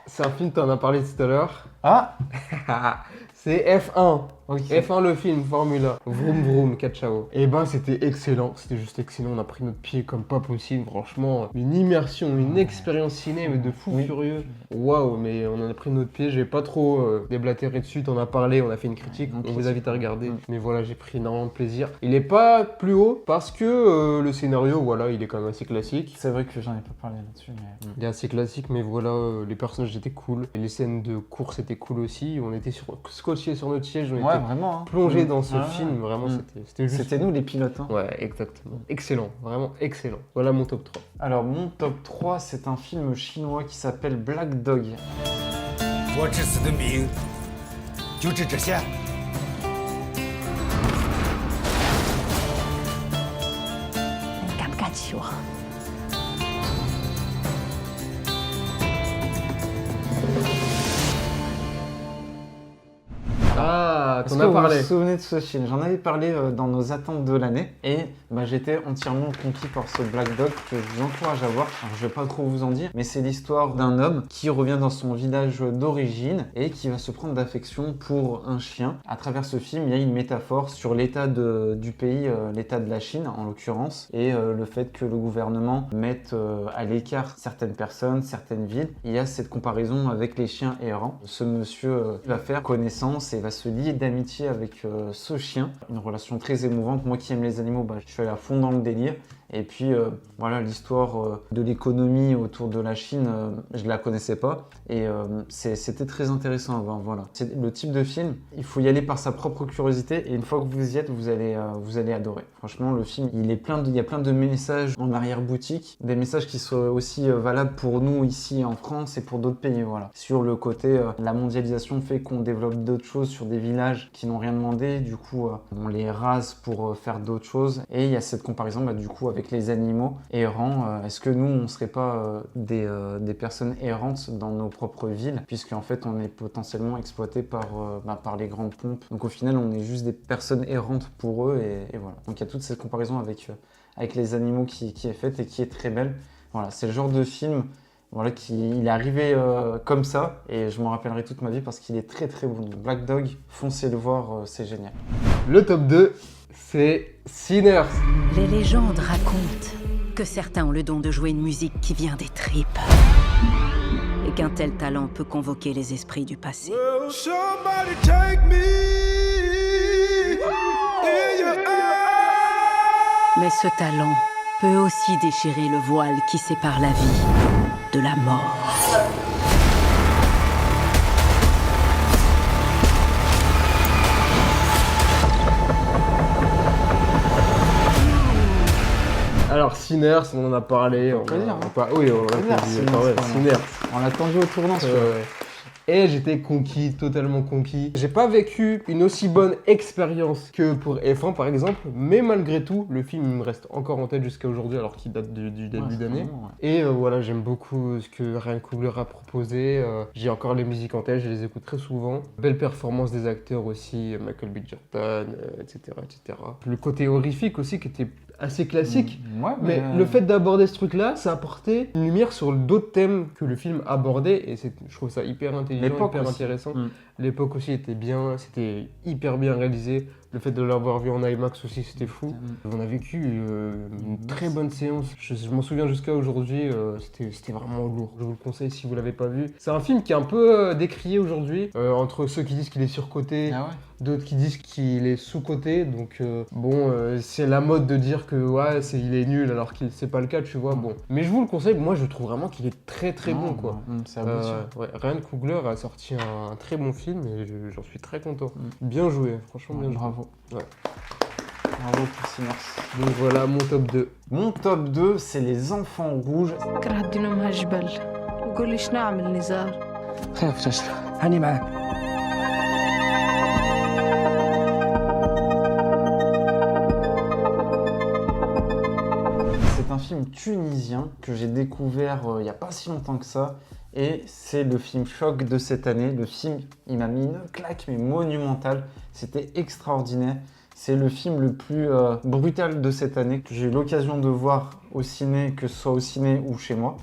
c'est un film, t'en as parlé tout à l'heure. Ah. C'est F1. Okay. F1 le film, Formule 1. Vroom vroom, cachao. Et c'était excellent, c'était juste excellent. On a pris notre pied comme pas possible, franchement. Une immersion, une expérience ciné, mais de fou furieux. Waouh, mais on en a pris notre pied. J'ai pas trop déblatéré dessus, t'en as parlé, on a fait une critique. On vous invite à regarder. Mais voilà, j'ai pris énormément de plaisir. Il est pas plus haut parce que le scénario, voilà, il est quand même assez classique. C'est vrai que j'en ai pas parlé là-dessus. Mais... Il est assez classique, mais voilà, les personnages étaient cool. Et les scènes de course étaient cool aussi. On était scotchés sur notre siège. On était vraiment, plongé dans ce film, vraiment, c'était juste... C'était nous les pilotes. Hein. Ouais, exactement. Excellent, vraiment excellent. Voilà mon top 3. Alors, mon top 3, c'est un film chinois qui s'appelle Black Dog. Ah, t'en as parlé. Vous vous souvenez de ce film? J'en avais parlé dans nos attentes de l'année et j'étais entièrement conquis par ce Black Dog que je vous encourage à voir. Alors, je vais pas trop vous en dire, mais c'est l'histoire d'un homme qui revient dans son village d'origine et qui va se prendre d'affection pour un chien. À travers ce film, il y a une métaphore sur l'état du pays, l'état de la Chine en l'occurrence, et le fait que le gouvernement mette à l'écart certaines personnes, certaines villes. Il y a cette comparaison avec les chiens errants. Ce monsieur va faire connaissance et va se lier d'amitié avec ce chien. Une relation très émouvante. Moi qui aime les animaux, je suis allé à fond dans le délire. Et puis voilà, l'histoire de l'économie autour de la Chine, je la connaissais pas et c'était très intéressant à voir. Voilà, c'est le type de film, il faut y aller par sa propre curiosité et une fois que vous y êtes, vous allez adorer. Franchement, le film, il y a plein de messages en arrière-boutique, des messages qui sont aussi valables pour nous ici en France et pour d'autres pays. Voilà, sur le côté, la mondialisation fait qu'on développe d'autres choses sur des villages qui n'ont rien demandé. Du coup, on les rase pour faire d'autres choses et il y a cette comparaison du coup avec les animaux errants. Est-ce que nous, on ne serait pas des personnes errantes dans nos propres villes, puisqu'en fait, on est potentiellement exploité par les grandes pompes. Donc au final, on est juste des personnes errantes pour eux, et voilà. Donc il y a toute cette comparaison avec les animaux qui est faite et qui est très belle. Voilà, c'est le genre de film il est arrivé comme ça, et je m'en rappellerai toute ma vie parce qu'il est très très bon. Black Dog, foncez le voir, c'est génial. Le top 2, c'est Sinners. Les légendes racontent que certains ont le don de jouer une musique qui vient des tripes. Et qu'un tel talent peut convoquer les esprits du passé. Mais ce talent peut aussi déchirer le voile qui sépare la vie de la mort. Alors Sinners, on en a parlé. On peut dire. Oui, on l'a dit. Sinners. On l'a tendu au tournant. et j'étais conquis, totalement conquis. J'ai pas vécu une aussi bonne expérience que pour F1 par exemple, mais malgré tout, le film me reste encore en tête jusqu'à aujourd'hui alors qu'il date du début d'année. Et voilà, j'aime beaucoup ce que Ryan Coogler a proposé. J'ai encore les musiques en tête, je les écoute très souvent. Belle performance des acteurs aussi, Michael B. Jordan, etc., etc. Le côté horrifique aussi qui était assez classique, mais le fait d'aborder ce truc-là, ça apportait une lumière sur d'autres thèmes que le film abordait, et je trouve ça hyper intelligent, hyper intéressant. L'époque aussi était bien, c'était hyper bien réalisé. Le fait de l'avoir vu en IMAX aussi, c'était fou. On a vécu une très bonne séance. Je m'en souviens jusqu'à aujourd'hui, c'était vraiment lourd. Je vous le conseille si vous l'avez pas vu. C'est un film qui est un peu décrié aujourd'hui, entre ceux qui disent qu'il est surcoté, d'autres qui disent qu'il est sous-coté. Donc c'est la mode de dire que ouais, il est nul alors que c'est pas le cas, tu vois. Bon, mais je vous le conseille. Moi, je trouve vraiment qu'il est très très bon, quoi. Ryan Coogler a sorti un très bon film et j'en suis très content. Bien joué, franchement bien joué. Bravo. Ouais. Bravo pour Sinners. Donc voilà mon top 2. Mon top 2, c'est Les Enfants Rouges. C'est un film tunisien que j'ai découvert il n'y a pas si longtemps que ça. Et c'est le film choc de cette année. Le film, il m'a mis une claque, mais monumentale. C'était extraordinaire. C'est le film le plus brutal de cette année que j'ai eu l'occasion de voir au ciné, que ce soit au ciné ou chez moi.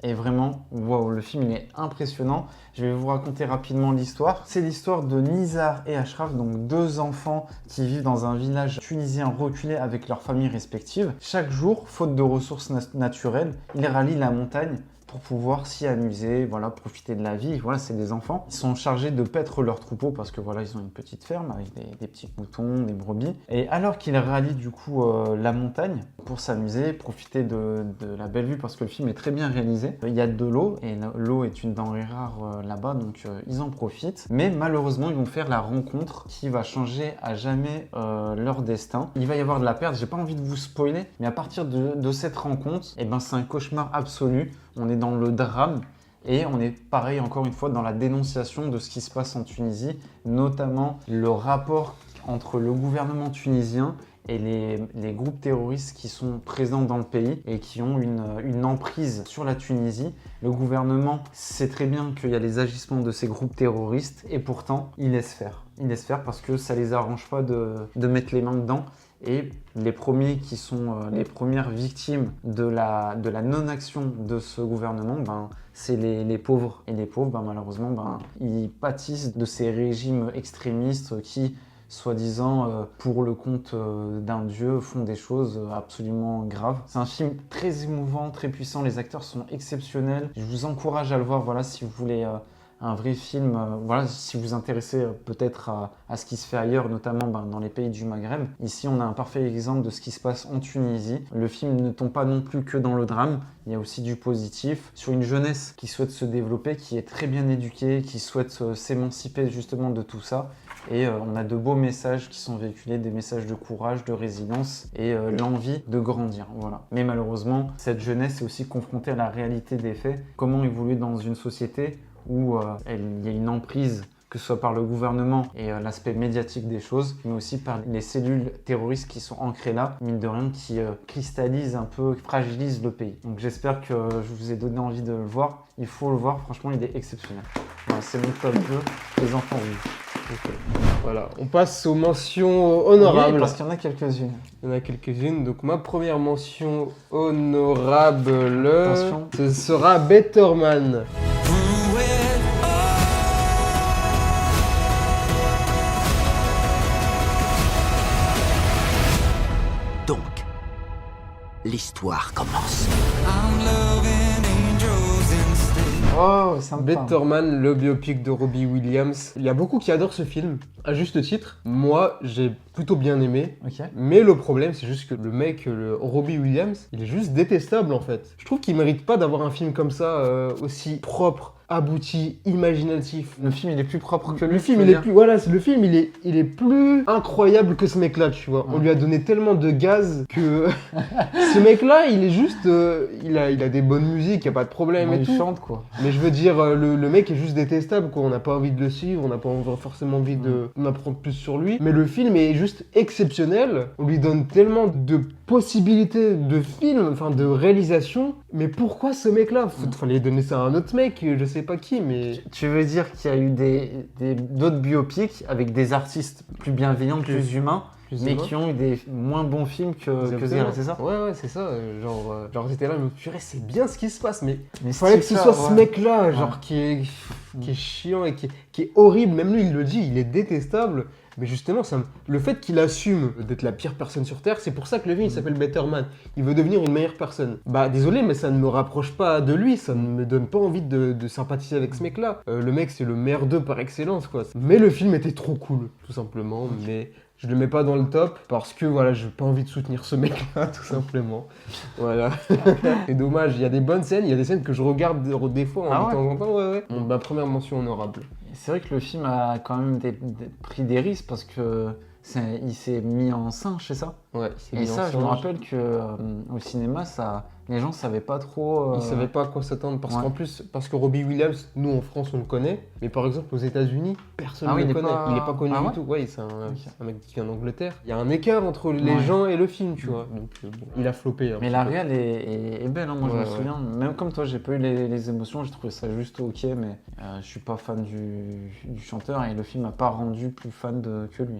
Et vraiment, waouh, le film il est impressionnant. Je vais vous raconter rapidement l'histoire. C'est l'histoire de Nizar et Ashraf, donc deux enfants qui vivent dans un village tunisien reculé avec leurs familles respectives. Chaque jour, faute de ressources naturelles, ils rallient la montagne pour pouvoir s'y amuser, voilà, profiter de la vie. Voilà, c'est des enfants. Ils sont chargés de paître leur troupeau parce que voilà, ils ont une petite ferme avec des petits moutons, des brebis. Et alors qu'ils rallient du coup la montagne pour s'amuser, profiter de la belle vue parce que le film est très bien réalisé. Il y a de l'eau et l'eau est une denrée rare là-bas, donc ils en profitent. Mais malheureusement, ils vont faire la rencontre qui va changer à jamais leur destin. Il va y avoir de la perte. J'ai pas envie de vous spoiler, mais à partir de cette rencontre, eh ben, c'est un cauchemar absolu. On est dans le drame et on est pareil encore une fois dans la dénonciation de ce qui se passe en Tunisie, notamment le rapport entre le gouvernement tunisien et les groupes terroristes qui sont présents dans le pays et qui ont une emprise sur la Tunisie. Le gouvernement sait très bien qu'il y a les agissements de ces groupes terroristes et pourtant il laisse faire. Il laisse faire parce que ça les arrange pas de mettre les mains dedans. Et les premiers qui sont les premières victimes de la non-action de ce gouvernement, ben, c'est les pauvres. Et les pauvres, ben, malheureusement, ben, ils pâtissent de ces régimes extrémistes qui, soi-disant, pour le compte d'un dieu, font des choses absolument graves. C'est un film très émouvant, très puissant. Les acteurs sont exceptionnels. Je vous encourage à le voir, voilà, si vous voulez un vrai film, voilà, si vous vous intéressez peut-être à ce qui se fait ailleurs, notamment dans les pays du Maghreb. Ici, on a un parfait exemple de ce qui se passe en Tunisie. Le film ne tombe pas non plus que dans le drame, il y a aussi du positif sur une jeunesse qui souhaite se développer, qui est très bien éduquée, qui souhaite s'émanciper justement de tout ça. Et on a de beaux messages qui sont véhiculés, des messages de courage, de résilience et l'envie de grandir. Voilà. Mais malheureusement, cette jeunesse est aussi confrontée à la réalité des faits. Comment évoluer dans une société où il y a une emprise, que ce soit par le gouvernement et l'aspect médiatique des choses, mais aussi par les cellules terroristes qui sont ancrées là, mine de rien, qui cristallisent un peu, fragilisent le pays. Donc j'espère que je vous ai donné envie de le voir. Il faut le voir, franchement, il est exceptionnel. Voilà, c'est mon top 2, Les Enfants Rouges. Okay. Voilà, on passe aux mentions honorables. Oui, parce qu'il y en a quelques-unes. Il y en a quelques-unes. Donc ma première mention honorable, ce sera Better Man. Donc, l'histoire commence. Oh, sympa. Better Man, le biopic de Robbie Williams. Il y a beaucoup qui adorent ce film, à juste titre. Moi, j'ai plutôt bien aimé. Okay. Mais le problème, c'est juste que le mec, Robbie Williams, il est juste détestable en fait. Je trouve qu'il mérite pas d'avoir un film comme ça, aussi propre, abouti, imaginatif. Le film, il est plus propre que lui. Le film, il est plus, voilà, le film, il est plus incroyable que ce mec-là, tu vois. On lui a donné tellement de gaz que ce mec-là, il est juste, il a des bonnes musiques, y a pas de problème et tout. Il chante, quoi. Mais je veux dire, le mec est juste détestable, quoi. On n'a pas envie de le suivre, on n'a pas forcément envie d'en apprendre plus sur lui. Mais le film est juste exceptionnel. On lui donne tellement de possibilités de film, enfin de réalisation. Mais pourquoi ce mec-là? Fallait donner ça à un autre mec, je sais pas qui, mais... Tu veux dire qu'il y a eu d'autres biopics avec des artistes plus bienveillants, plus humains, mais qui ont eu des moins bons films que Zera, c'est ça? Ouais, c'est ça. Genre j'étais là, mais purée, c'est bien ce qui se passe, mais Mais fallait que ce soit ce mec-là, Ouais. genre qui est chiant et qui est horrible. Même lui, il le dit, il est détestable. Mais justement, le fait qu'il assume d'être la pire personne sur Terre, c'est pour ça que le film il s'appelle Better Man. Il veut devenir une meilleure personne. Bah désolé, mais ça ne me rapproche pas de lui, ça ne me donne pas envie de sympathiser avec ce mec-là. Le mec, c'est le merdeux par excellence, quoi. Mais le film était trop cool, tout simplement. Mais je le mets pas dans le top parce que voilà, j'ai pas envie de soutenir ce mec-là, tout simplement. Voilà. C'est dommage, il y a des bonnes scènes, il y a des scènes que je regarde des fois de temps en temps. Ouais. Ma première mention honorable. C'est vrai que le film a quand même pris des risques parce que il s'est mis en singe, c'est ça? Ouais, et ça, je me rappelle que au cinéma, les gens savaient pas trop. Ils savaient pas à quoi s'attendre parce que Robbie Williams, nous en France on le connaît, mais par exemple aux États-Unis, personne ne le connaît. Il est pas connu du tout. Ouais, c'est un mec qui vient d'Angleterre. Il y a un écart entre les gens et le film, tu vois. Donc bon, il a floppé. Mais la réal est belle, hein. Moi je me souviens. Même comme toi, j'ai pas eu les émotions. J'ai trouvé ça juste ok, mais je suis pas fan du chanteur et le film m'a pas rendu plus fan que lui.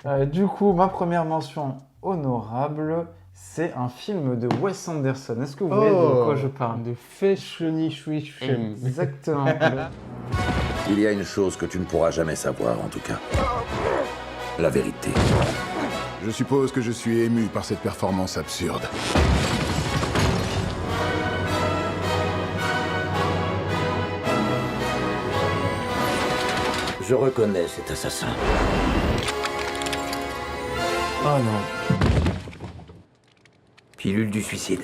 Hein. Du coup, ma première mention honorable, c'est un film de Wes Anderson. Est-ce que vous voyez de quoi je parle? De Feshenichwichem. Exactement. Il y a une chose que tu ne pourras jamais savoir, en tout cas. La vérité. Je suppose que je suis ému par cette performance absurde. Je reconnais cet assassin. Oh non. Pilule du suicide.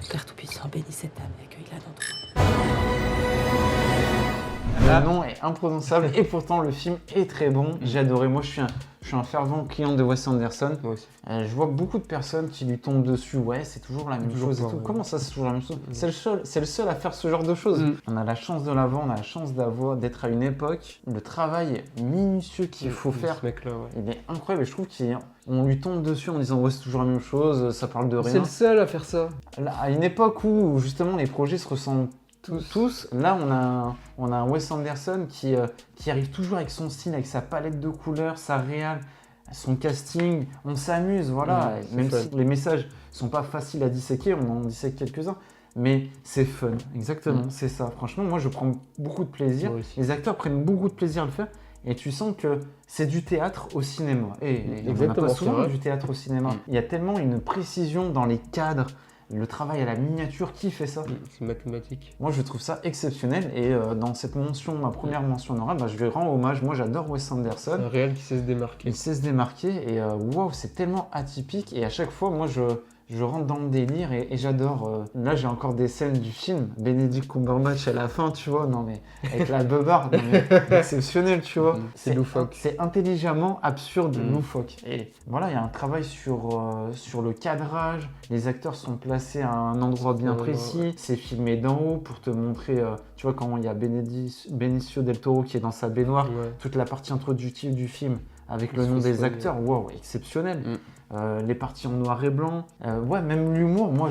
Père Tout-Puissant, bénis cette âme et accueille-la dans ton... Le nom est imprononçable et pourtant le film est très bon. J'ai adoré. Moi, je suis un fervent client de Wes Anderson. Je vois beaucoup de personnes qui lui tombent dessus. Ouais, c'est toujours la même chose et tout. Comment ça, c'est toujours la même chose? C'est le seul à faire ce genre de choses. On a la chance de l'avoir, on a la chance d'être à une époque. Le travail minutieux qu'il faut faire, ce mec-là, il est incroyable. Et je trouve qu'on lui tombe dessus en disant ouais, c'est toujours la même chose, ça parle de rien. C'est le seul à faire ça. Là, à une époque où justement les projets se ressemblent tous. Là, on a un Wes Anderson qui arrive toujours avec son style, avec sa palette de couleurs, sa réal, son casting. On s'amuse, voilà. Même si les messages sont pas faciles à disséquer, on en dissèque quelques-uns, mais c'est fun. Exactement, c'est ça. Franchement, moi, je prends beaucoup de plaisir. Les acteurs prennent beaucoup de plaisir à le faire. Et tu sens que c'est du théâtre au cinéma. Et on n'a pas souvent du théâtre au cinéma. Il y a tellement une précision dans les cadres, le travail à la miniature, qui fait ça? C'est mathématique. Moi, je trouve ça exceptionnel. Et dans cette mention, ma première mention honorable, je lui rends hommage. Moi, j'adore Wes Anderson. Un réel qui sait se démarquer. Il sait se démarquer. Et waouh, c'est tellement atypique. Et à chaque fois, moi, je rentre dans le délire et j'adore. Là, j'ai encore des scènes du film. Benedict Cumberbatch à la fin, tu vois. Non, mais avec la beubarde, exceptionnel, tu vois. C'est loufoque. C'est intelligemment absurde, loufoque. Et voilà, il y a un travail sur le cadrage. Les acteurs sont placés à un endroit bien précis. C'est filmé d'en haut pour te montrer, tu vois, quand il y a Benicio del Toro qui est dans sa baignoire, toute la partie introductive du film avec le nom des acteurs. Waouh, exceptionnel. Les parties en noir et blanc. Ouais, même l'humour, moi,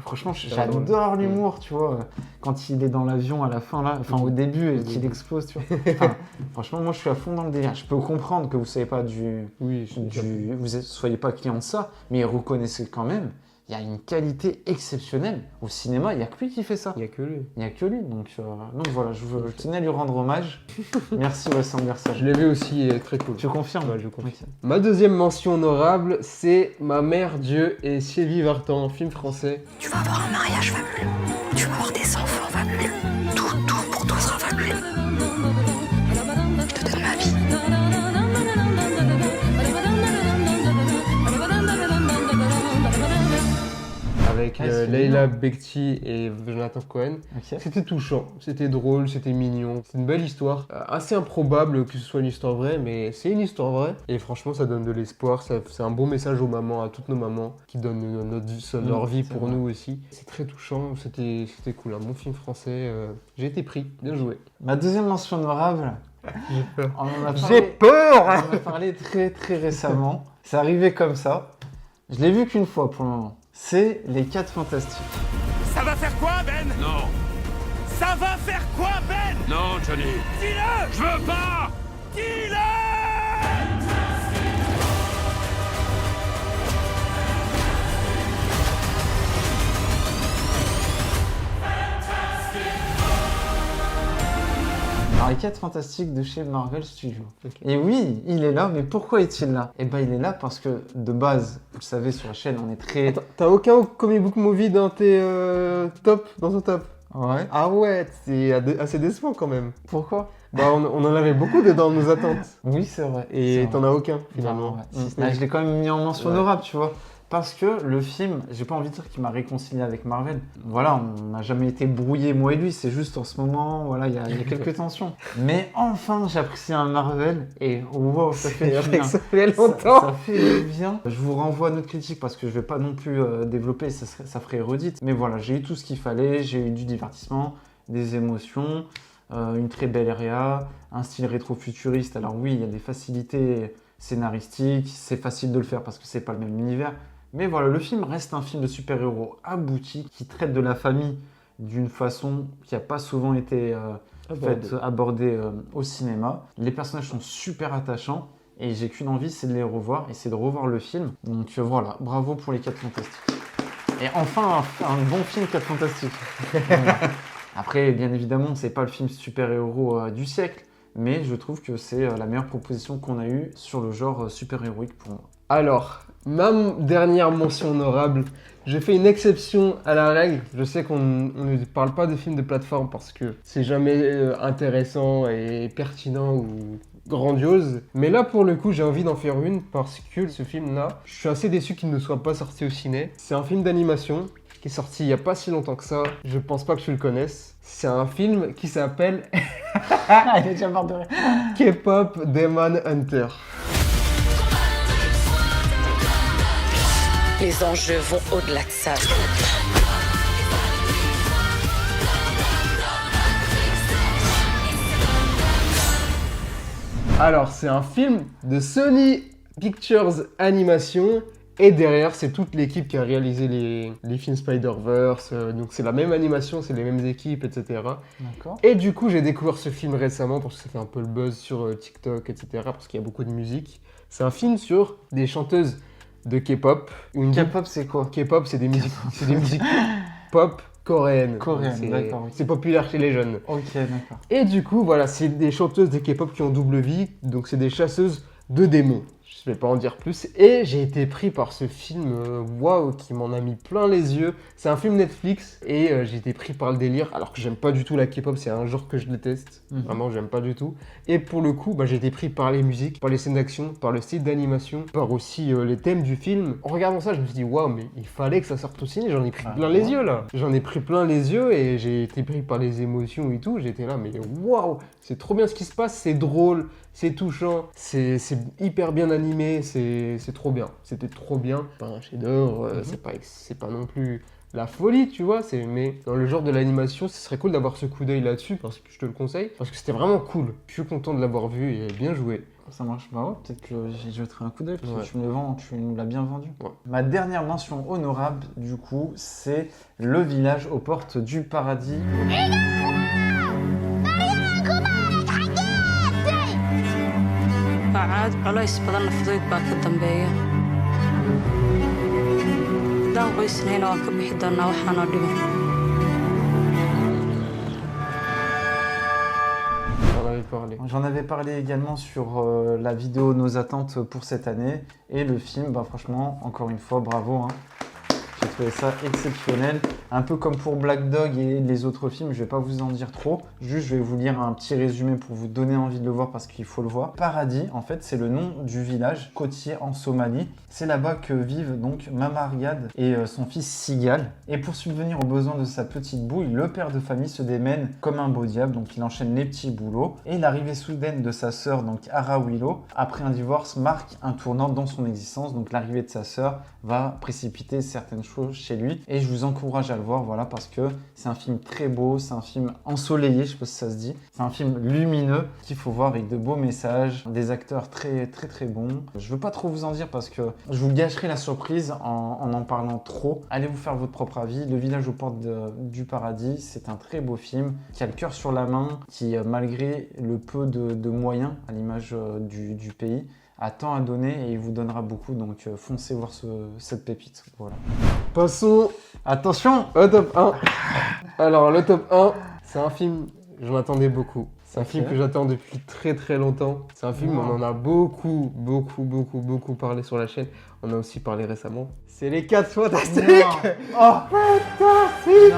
franchement, j'adore l'humour, tu vois. Quand il est dans l'avion à la fin, là, enfin au début, et qu'il explose, tu vois. Enfin, franchement, moi, je suis à fond dans le délire. Je peux comprendre que vous soyez pas soyez pas client de ça, mais reconnaissez quand même. Il y a une qualité exceptionnelle. Au cinéma, il n'y a que lui qui fait ça. Il n'y a que lui. Il n'y a que lui. Donc voilà, je tenais à lui rendre hommage. Merci Wes Anderson. Je l'ai vu aussi, très cool. Tu confirmes? Ouais, je confirme. Okay. Ma deuxième mention honorable, c'est Ma mère Dieu et Sylvie Vartan, film français. Tu vas avoir un mariage fabuleux. Tu vas avoir des enfants fabuleux. Tout pour toi sera fabuleux. Je te donne ma vie. Avec Leila Bekti et Jonathan Cohen. Ok. C'était touchant, c'était drôle, c'était mignon. C'est une belle histoire. Assez improbable que ce soit une histoire vraie, mais c'est une histoire vraie. Et franchement, ça donne de l'espoir. C'est un bon message aux mamans, à toutes nos mamans, qui donnent leur vie pour nous aussi. C'est très touchant, c'était cool. Un bon film français. J'ai été pris, bien joué. Ma deuxième mention honorable. J'ai peur. J'ai peur. On en a parlé très très récemment. C'est arrivé comme ça. Je l'ai vu qu'une fois pour le moment. C'est Les 4 Fantastiques. Ça va faire quoi, Ben? Non. Ça va faire quoi, Ben? Non, Johnny. Dis-le! Je veux pas! Dis-le! Alors, Les 4 Fantastiques de chez Marvel Studios. Et oui, il est là, mais pourquoi est-il là? Eh ben, il est là parce que, de base, vous le savez, sur la chaîne, on est très... Attends, t'as aucun comic book movie dans tes top, dans ton top? Ouais. Ah ouais, c'est assez décevant quand même. Pourquoi? Bah on en avait beaucoup dans nos attentes. Oui, c'est vrai. Et t'en as aucun, finalement. Ah, ouais. Là, je l'ai quand même mis en mention honorable, tu vois. Parce que le film, j'ai pas envie de dire qu'il m'a réconcilié avec Marvel. Voilà, on n'a jamais été brouillés, moi et lui. C'est juste en ce moment, voilà, il y a quelques tensions. Mais enfin, j'apprécie un Marvel. Et wow, ça fait du bien. Ça fait longtemps. Ça fait du bien. Je vous renvoie à notre critique parce que je vais pas non plus développer, ça ferait redite. Mais voilà, j'ai eu tout ce qu'il fallait. J'ai eu du divertissement, des émotions, une très belle réa, un style rétro-futuriste. Alors oui, il y a des facilités scénaristiques. C'est facile de le faire parce que c'est pas le même univers. Mais voilà, le film reste un film de super-héros abouti qui traite de la famille d'une façon qui n'a pas souvent été abordée au cinéma. Les personnages sont super attachants et j'ai qu'une envie, c'est de les revoir et c'est de revoir le film. Donc voilà, bravo pour Les 4 Fantastiques. Et enfin, un bon film 4 Fantastiques. Voilà. Après, bien évidemment, c'est pas le film super-héros du siècle, mais je trouve que c'est la meilleure proposition qu'on a eue sur le genre super-héroïque pour moi. Alors, ma dernière mention honorable, j'ai fait une exception à la règle. Je sais qu'on ne parle pas de films de plateforme parce que c'est jamais intéressant et pertinent ou grandiose. Mais là, pour le coup, j'ai envie d'en faire une parce que ce film-là, je suis assez déçu qu'il ne soit pas sorti au ciné. C'est un film d'animation qui est sorti il n'y a pas si longtemps que ça. Je pense pas que tu le connaisses. C'est un film qui s'appelle Il est déjà mort de rire. K-pop Demon Hunter. Les enjeux vont au-delà de ça. Alors, c'est un film de Sony Pictures Animation. Et derrière, c'est toute l'équipe qui a réalisé les films Spider-Verse. Donc, c'est la même animation, c'est les mêmes équipes, etc. D'accord. Et du coup, j'ai découvert ce film récemment parce que ça fait un peu le buzz sur TikTok, etc. Parce qu'il y a beaucoup de musique. C'est un film sur des chanteuses de K-pop. K-pop, c'est quoi? K-pop, c'est des musiques pop coréennes. Coréenne, d'accord. C'est populaire chez les jeunes. Ok, d'accord. Et du coup, voilà, c'est des chanteuses de K-pop qui ont double vie. Donc, c'est des chasseuses de démons. Je vais pas en dire plus. Et j'ai été pris par ce film, waouh, qui m'en a mis plein les yeux. C'est un film Netflix et j'ai été pris par le délire. Alors que j'aime pas du tout la K-pop, c'est un genre que je déteste. Vraiment, j'aime pas du tout. Et pour le coup, j'ai été pris par les musiques, par les scènes d'action, par le style d'animation, par aussi les thèmes du film. En regardant ça, je me suis dit, waouh, mais il fallait que ça sorte au ciné. J'en ai pris plein les yeux là. J'en ai pris plein les yeux et j'ai été pris par les émotions et tout. J'étais là, mais waouh, c'est trop bien ce qui se passe, c'est drôle. C'est touchant, c'est hyper bien animé, c'est trop bien. C'était trop bien. Pas un chef-d'œuvre, c'est pas non plus la folie, tu vois. Mais dans le genre de l'animation, ce serait cool d'avoir ce coup d'œil là-dessus, parce que je te le conseille, parce que c'était vraiment cool. Je suis content de l'avoir vu et bien joué. Ça marche, bah ouais, peut-être que j'y jetterai un coup d'œil, parce que tu me le vends, tu nous l'as bien vendu. Ouais. Ma dernière mention honorable, du coup, c'est Le Village aux portes du paradis. caad culays badan fudayd baa ka dambeeya haddaan qoysnayna waan ka bixi doonnaa waxaanoo dhiman. J'en avais parlé également sur la vidéo Nos attentes pour cette année. Et le film, franchement, encore une fois, bravo. J'ai trouvé ça exceptionnel. Un peu comme pour Black Dog et les autres films, je vais pas vous en dire trop. Juste, je vais vous lire un petit résumé pour vous donner envie de le voir parce qu'il faut le voir. Paradis, en fait, c'est le nom du village côtier en Somalie. C'est là-bas que vivent donc Mama Riyad et son fils Sigal. Et pour subvenir aux besoins de sa petite bouille, le père de famille se démène comme un beau diable, donc il enchaîne les petits boulots. Et l'arrivée soudaine de sa sœur, donc Arawilo, après un divorce, marque un tournant dans son existence. Donc l'arrivée de sa sœur va précipiter certaines choses chez lui. Et je vous encourage à le voir, voilà, parce que c'est un film très beau, c'est un film ensoleillé, je sais pas si ça se dit. C'est un film lumineux qu'il faut voir avec de beaux messages, des acteurs très bons. Je veux pas trop vous en dire parce que je vous gâcherai la surprise en parlant trop. Allez vous faire votre propre avis. Le village aux portes du paradis, c'est un très beau film qui a le cœur sur la main, qui malgré le peu de moyens à l'image du pays, a tant à donner et il vous donnera beaucoup, donc foncez voir cette pépite. Voilà. Passons, attention, au top 1. Alors le top 1, c'est un film, j'en attendais beaucoup. C'est un film que j'attends depuis très longtemps. C'est un film, on en a beaucoup parlé sur la chaîne. On a aussi parlé récemment. C'est Les 4 Fantastiques. Oh, fantastique.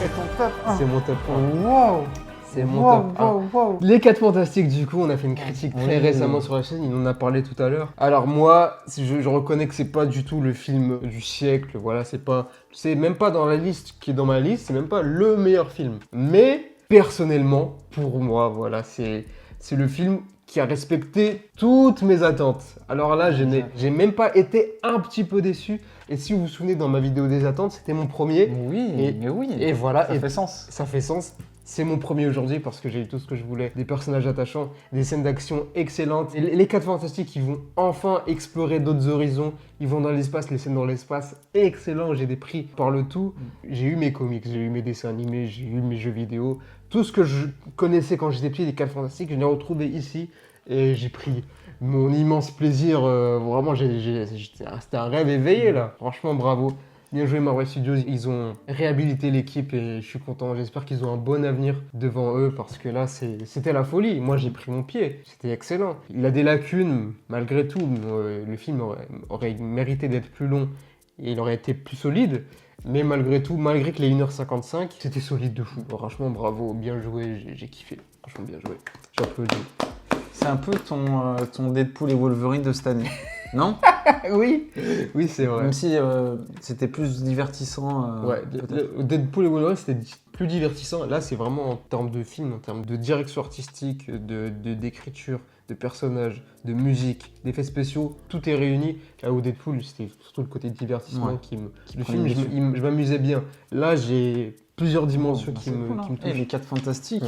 C'est ton top 1. C'est mon top 1. Wow. C'est mon top 1. Les 4 Fantastiques, du coup, on a fait une critique très récemment sur la chaîne, il en a parlé tout à l'heure. Alors moi, je reconnais que c'est pas du tout le film du siècle, voilà, c'est même pas dans la liste qui est dans ma liste, c'est même pas le meilleur film. Mais, personnellement, pour moi, voilà, c'est le film qui a respecté toutes mes attentes. Alors là, j'ai même pas été un petit peu déçu. Et si vous vous souvenez, dans ma vidéo des attentes, c'était mon premier. Oui, Et voilà. Ça fait sens. Ça fait sens. C'est mon premier aujourd'hui parce que j'ai eu tout ce que je voulais. Des personnages attachants, des scènes d'action excellentes. Et les 4 Fantastiques, ils vont enfin explorer d'autres horizons. Ils vont dans l'espace, les scènes dans l'espace, excellent. J'ai des prix par le tout. J'ai eu mes comics, j'ai eu mes dessins animés, j'ai eu mes jeux vidéo. Tout ce que je connaissais quand j'étais petit, les 4 Fantastiques, je l'ai retrouvé ici. Et j'ai pris mon immense plaisir. Vraiment, c'était un rêve éveillé là. Franchement, bravo. Bien joué Marvel Studios, ils ont réhabilité l'équipe et je suis content. J'espère qu'ils ont un bon avenir devant eux parce que là, c'était la folie. Moi, j'ai pris mon pied. C'était excellent. Il a des lacunes, malgré tout. Le film aurait mérité d'être plus long et il aurait été plus solide. Mais malgré tout, malgré que les 1h55, c'était solide de fou. Franchement, bravo, bien joué, j'ai kiffé. Franchement, bien joué. J'applaudis. C'est un peu ton Deadpool et Wolverine de cette année, non? Oui, c'est vrai. Même si c'était plus divertissant. Ouais, Deadpool et Wolverine, c'était plus divertissant. Là, c'est vraiment en termes de film, en termes de direction artistique, d'écriture, de personnages, de musique, d'effets spéciaux, tout est réuni. Là où Deadpool, c'était surtout le côté divertissement Le film, je m'amusais bien. Là, j'ai plusieurs dimensions qui me touchent. Les 4 Fantastiques,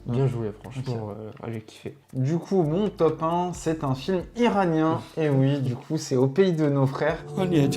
bien joué, franchement, j'ai kiffé. Du coup, mon top 1, c'est un film iranien. Et oui, du coup, c'est Au pays de nos frères. Un film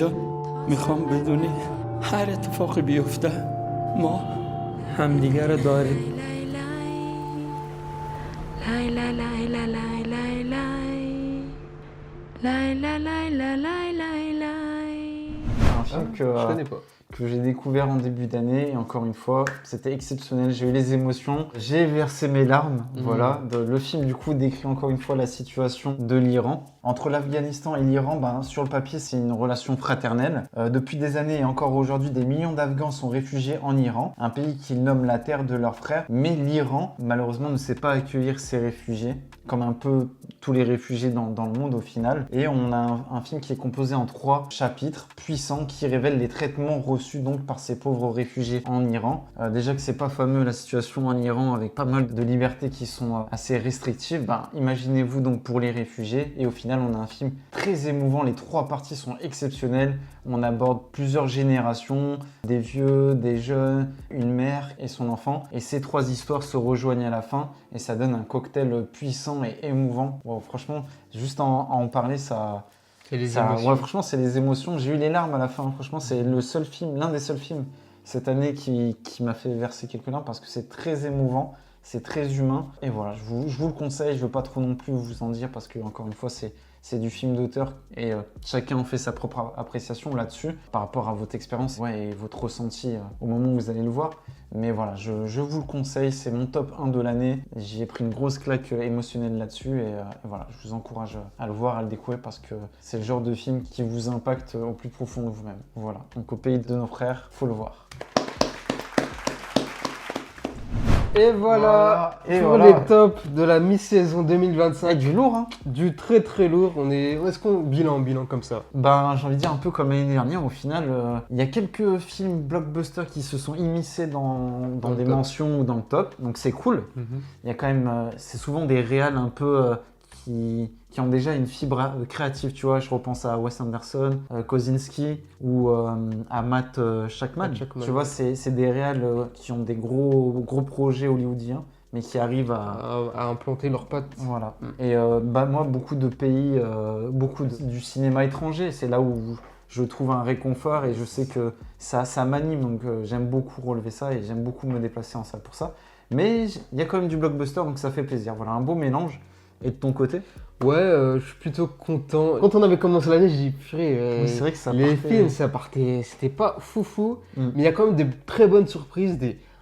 je connais pas. Que j'ai découvert en début d'année et encore une fois, c'était exceptionnel. J'ai eu les émotions, j'ai versé mes larmes. Voilà, le film du coup décrit encore une fois la situation de l'Iran. Entre l'Afghanistan et l'Iran, sur le papier, c'est une relation fraternelle. Depuis des années et encore aujourd'hui, des millions d'Afghans sont réfugiés en Iran, un pays qu'ils nomment la terre de leurs frères. Mais l'Iran, malheureusement, ne sait pas accueillir ces réfugiés, comme un peu tous les réfugiés dans le monde au final. Et on a un film qui est composé en 3 chapitres puissants qui révèlent les traitements reçus donc par ces pauvres réfugiés en Iran. Déjà que c'est pas fameux la situation en Iran avec pas mal de libertés qui sont assez restrictives, imaginez-vous donc pour les réfugiés. Et au final, on a un film très émouvant. Les 3 parties sont exceptionnelles. On aborde plusieurs générations, des vieux, des jeunes, une mère et son enfant. Et ces 3 histoires se rejoignent à la fin et ça donne un cocktail puissant et émouvant. Wow, franchement, juste à en parler, ça... franchement, c'est les émotions. J'ai eu les larmes à la fin. Franchement, c'est l'un des seuls films cette année qui m'a fait verser quelques larmes parce que c'est très émouvant, c'est très humain. Et voilà, je vous le conseille. Je veux pas trop non plus vous en dire parce que encore une fois, c'est c'est du film d'auteur et chacun en fait sa propre appréciation là-dessus par rapport à votre expérience et votre ressenti au moment où vous allez le voir. Mais voilà, je vous le conseille, c'est mon top 1 de l'année. J'y ai pris une grosse claque émotionnelle là-dessus et voilà, je vous encourage à le voir, à le découvrir parce que c'est le genre de film qui vous impacte au plus profond de vous-même. Voilà, donc au pays de nos frères, faut le voir. Et voilà, pour les tops de la mi-saison 2025. Du lourd, hein. Du très très lourd. Où est-ce qu'on bilan comme ça? Ben, j'ai envie de dire un peu comme l'année dernière, au final, il y a quelques films blockbusters qui se sont immiscés dans des mentions ou dans le top, donc c'est cool. Il y a quand même, c'est souvent des réals un peu qui ont déjà une fibre créative, tu vois. Je repense à Wes Anderson, Kosinski ou à Matt Shakman. Tu vois, c'est des réals qui ont des gros projets hollywoodiens, mais qui arrivent à implanter leurs pattes. Voilà. Et moi, beaucoup de pays, du cinéma étranger, c'est là où je trouve un réconfort et je sais que ça m'anime, donc j'aime beaucoup relever ça et j'aime beaucoup me déplacer en salle pour ça. Mais il y a quand même du blockbuster, donc ça fait plaisir. Voilà, un beau mélange. Et de ton côté? Ouais, je suis plutôt content. Quand on avait commencé l'année, j'ai dit, purée, oui, c'est vrai que ça les films, ça partait, c'était pas foufou, mais il y a quand même des très bonnes surprises.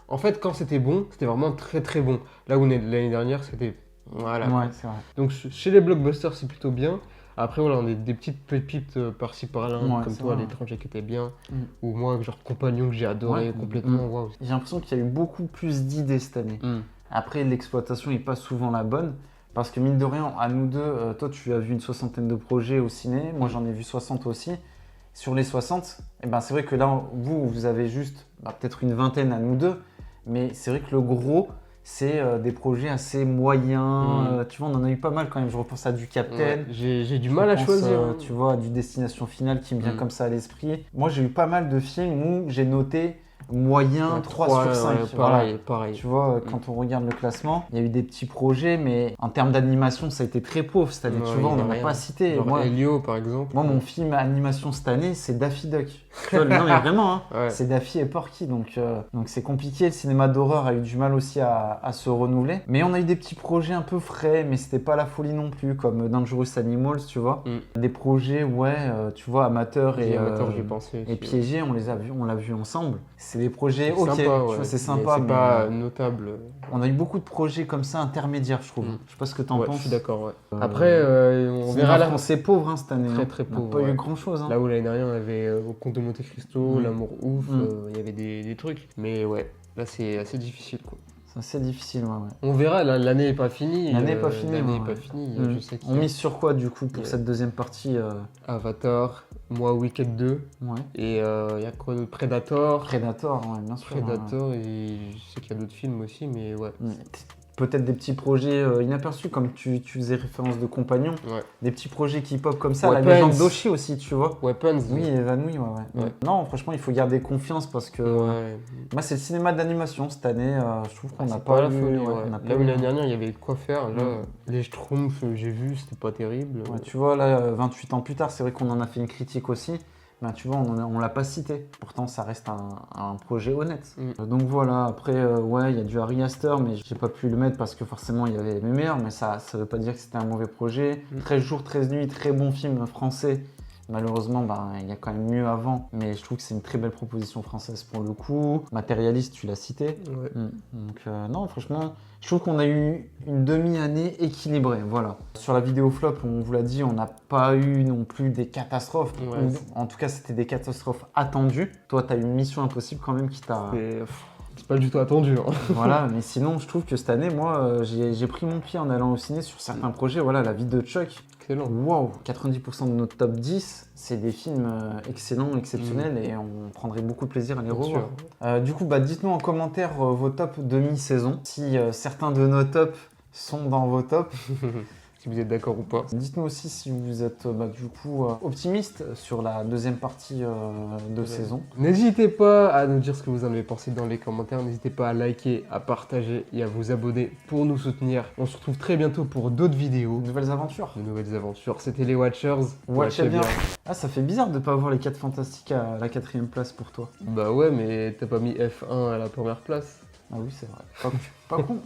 En fait, quand c'était bon, c'était vraiment très très bon. Là où l'année dernière, c'était... Voilà. Ouais, c'est vrai. Donc chez les blockbusters, c'est plutôt bien. Après, voilà, on a des petites pépites par-ci par-là, comme toi, l'étranger qui était bien. Ou moi, genre Compagnon, que j'ai adoré complètement. Wow. J'ai l'impression qu'il y a eu beaucoup plus d'idées cette année. Après, l'exploitation n'est pas souvent la bonne. Parce que mine de rien, à nous deux, toi tu as vu une 60aine de projets au ciné, moi j'en ai vu 60 aussi. Sur les 60, c'est vrai que là, vous avez juste peut-être une vingtaine à nous deux, mais c'est vrai que le gros, c'est des projets assez moyens. Tu vois, on en a eu pas mal quand même. Je repense à du Captain. Ouais, j'ai du mal à choisir. Tu vois, du Destination Finale qui me vient comme ça à l'esprit. Moi j'ai eu pas mal de films où j'ai noté moyen 3 sur 5. Pareil. Tu vois, quand on regarde le classement, il y a eu des petits projets, mais en termes d'animation, ça a été très pauvre cette année. Tu vois, on n'en a pas cité. Moi, Elio, par exemple. Moi, mon film animation cette année, c'est Daffy Duck. Tu vois, non, mais vraiment, hein, c'est Daffy et Porky. Donc c'est compliqué. Le cinéma d'horreur a eu du mal aussi à se renouveler. Mais on a eu des petits projets un peu frais, mais c'était pas la folie non plus, comme Dangerous Animals, tu vois. Des projets, tu vois, amateurs et piégés, on l'a vu ensemble. C'est des projets, c'est sympa, mais c'est pas notable. On a eu beaucoup de projets comme ça intermédiaires, je trouve. Je sais pas ce que t'en penses. Je suis d'accord, Après, on verra là. C'est pauvre cette année. Très pauvre. On n'a pas eu grand chose. Là où l'année dernière, on avait au Comte de Monte Cristo, L'amour ouf, il y avait des trucs. Mais ouais, là c'est assez difficile quoi. C'est assez difficile, ouais. On verra, l'année n'est pas finie. L'année n'est pas finie. Je sais on mise sur quoi du coup pour cette deuxième partie Avatar, moi Wicked 2. Et il y a quoi d'autre? Predator. Predator, ouais, bien sûr. Predator, et je sais qu'il y a d'autres films aussi, mais ouais. Peut-être des petits projets inaperçus, comme tu faisais référence de Compagnon. Des petits projets qui pop comme ça. Weapons. La légende d'Oshi aussi, tu vois. Weapons. Oui, évanoui, ouais. Non, franchement, il faut garder confiance parce que moi, c'est le cinéma d'animation cette année. Je trouve qu'on n'a pas la folie. Là où l'année dernière, il y avait de quoi faire. Là, les Schtroumpfs, j'ai vu, c'était pas terrible. Tu vois, là, 28 ans plus tard, c'est vrai qu'on en a fait une critique aussi. Tu vois, on l'a pas cité. Pourtant, ça reste un projet honnête. Donc voilà, après, il y a du Harry Astor, mais j'ai pas pu le mettre parce que forcément, il y avait mes meilleurs, mais ça veut pas dire que c'était un mauvais projet. 13 jours, 13 nuits, très bon film français. Malheureusement, il y a quand même mieux avant, mais je trouve que c'est une très belle proposition française pour le coup. Matérialiste, tu l'as cité. Donc non, franchement, je trouve qu'on a eu une demi-année équilibrée, voilà. Sur la vidéo flop, on vous l'a dit, on n'a pas eu non plus des catastrophes. En tout cas, c'était des catastrophes attendues. Toi, tu as eu Mission Impossible quand même qui t'a... C'est pas du tout attendu. Voilà, mais sinon, je trouve que cette année, moi, j'ai pris mon pied en allant au ciné sur certains projets. Voilà, La vie de Chuck. Excellent. Waouh, 90% de notre top 10, c'est des films excellents, exceptionnels, et on prendrait beaucoup de plaisir à les revoir. Du coup, dites-nous en commentaire vos tops de mi-saison. Si certains de nos tops sont dans vos tops. Si vous êtes d'accord ou pas. Dites-nous aussi si vous êtes du coup optimiste sur la deuxième partie de saison. N'hésitez pas à nous dire ce que vous en avez pensé dans les commentaires. N'hésitez pas à liker, à partager et à vous abonner pour nous soutenir. On se retrouve très bientôt pour d'autres vidéos. De nouvelles aventures. C'était les Watchers. Watchez bien. Ah, ça fait bizarre de pas avoir les 4 fantastiques à la 4ème place pour toi. Bah ouais, mais t'as pas mis F1 à la première place. Ah oui, c'est vrai. Pas con.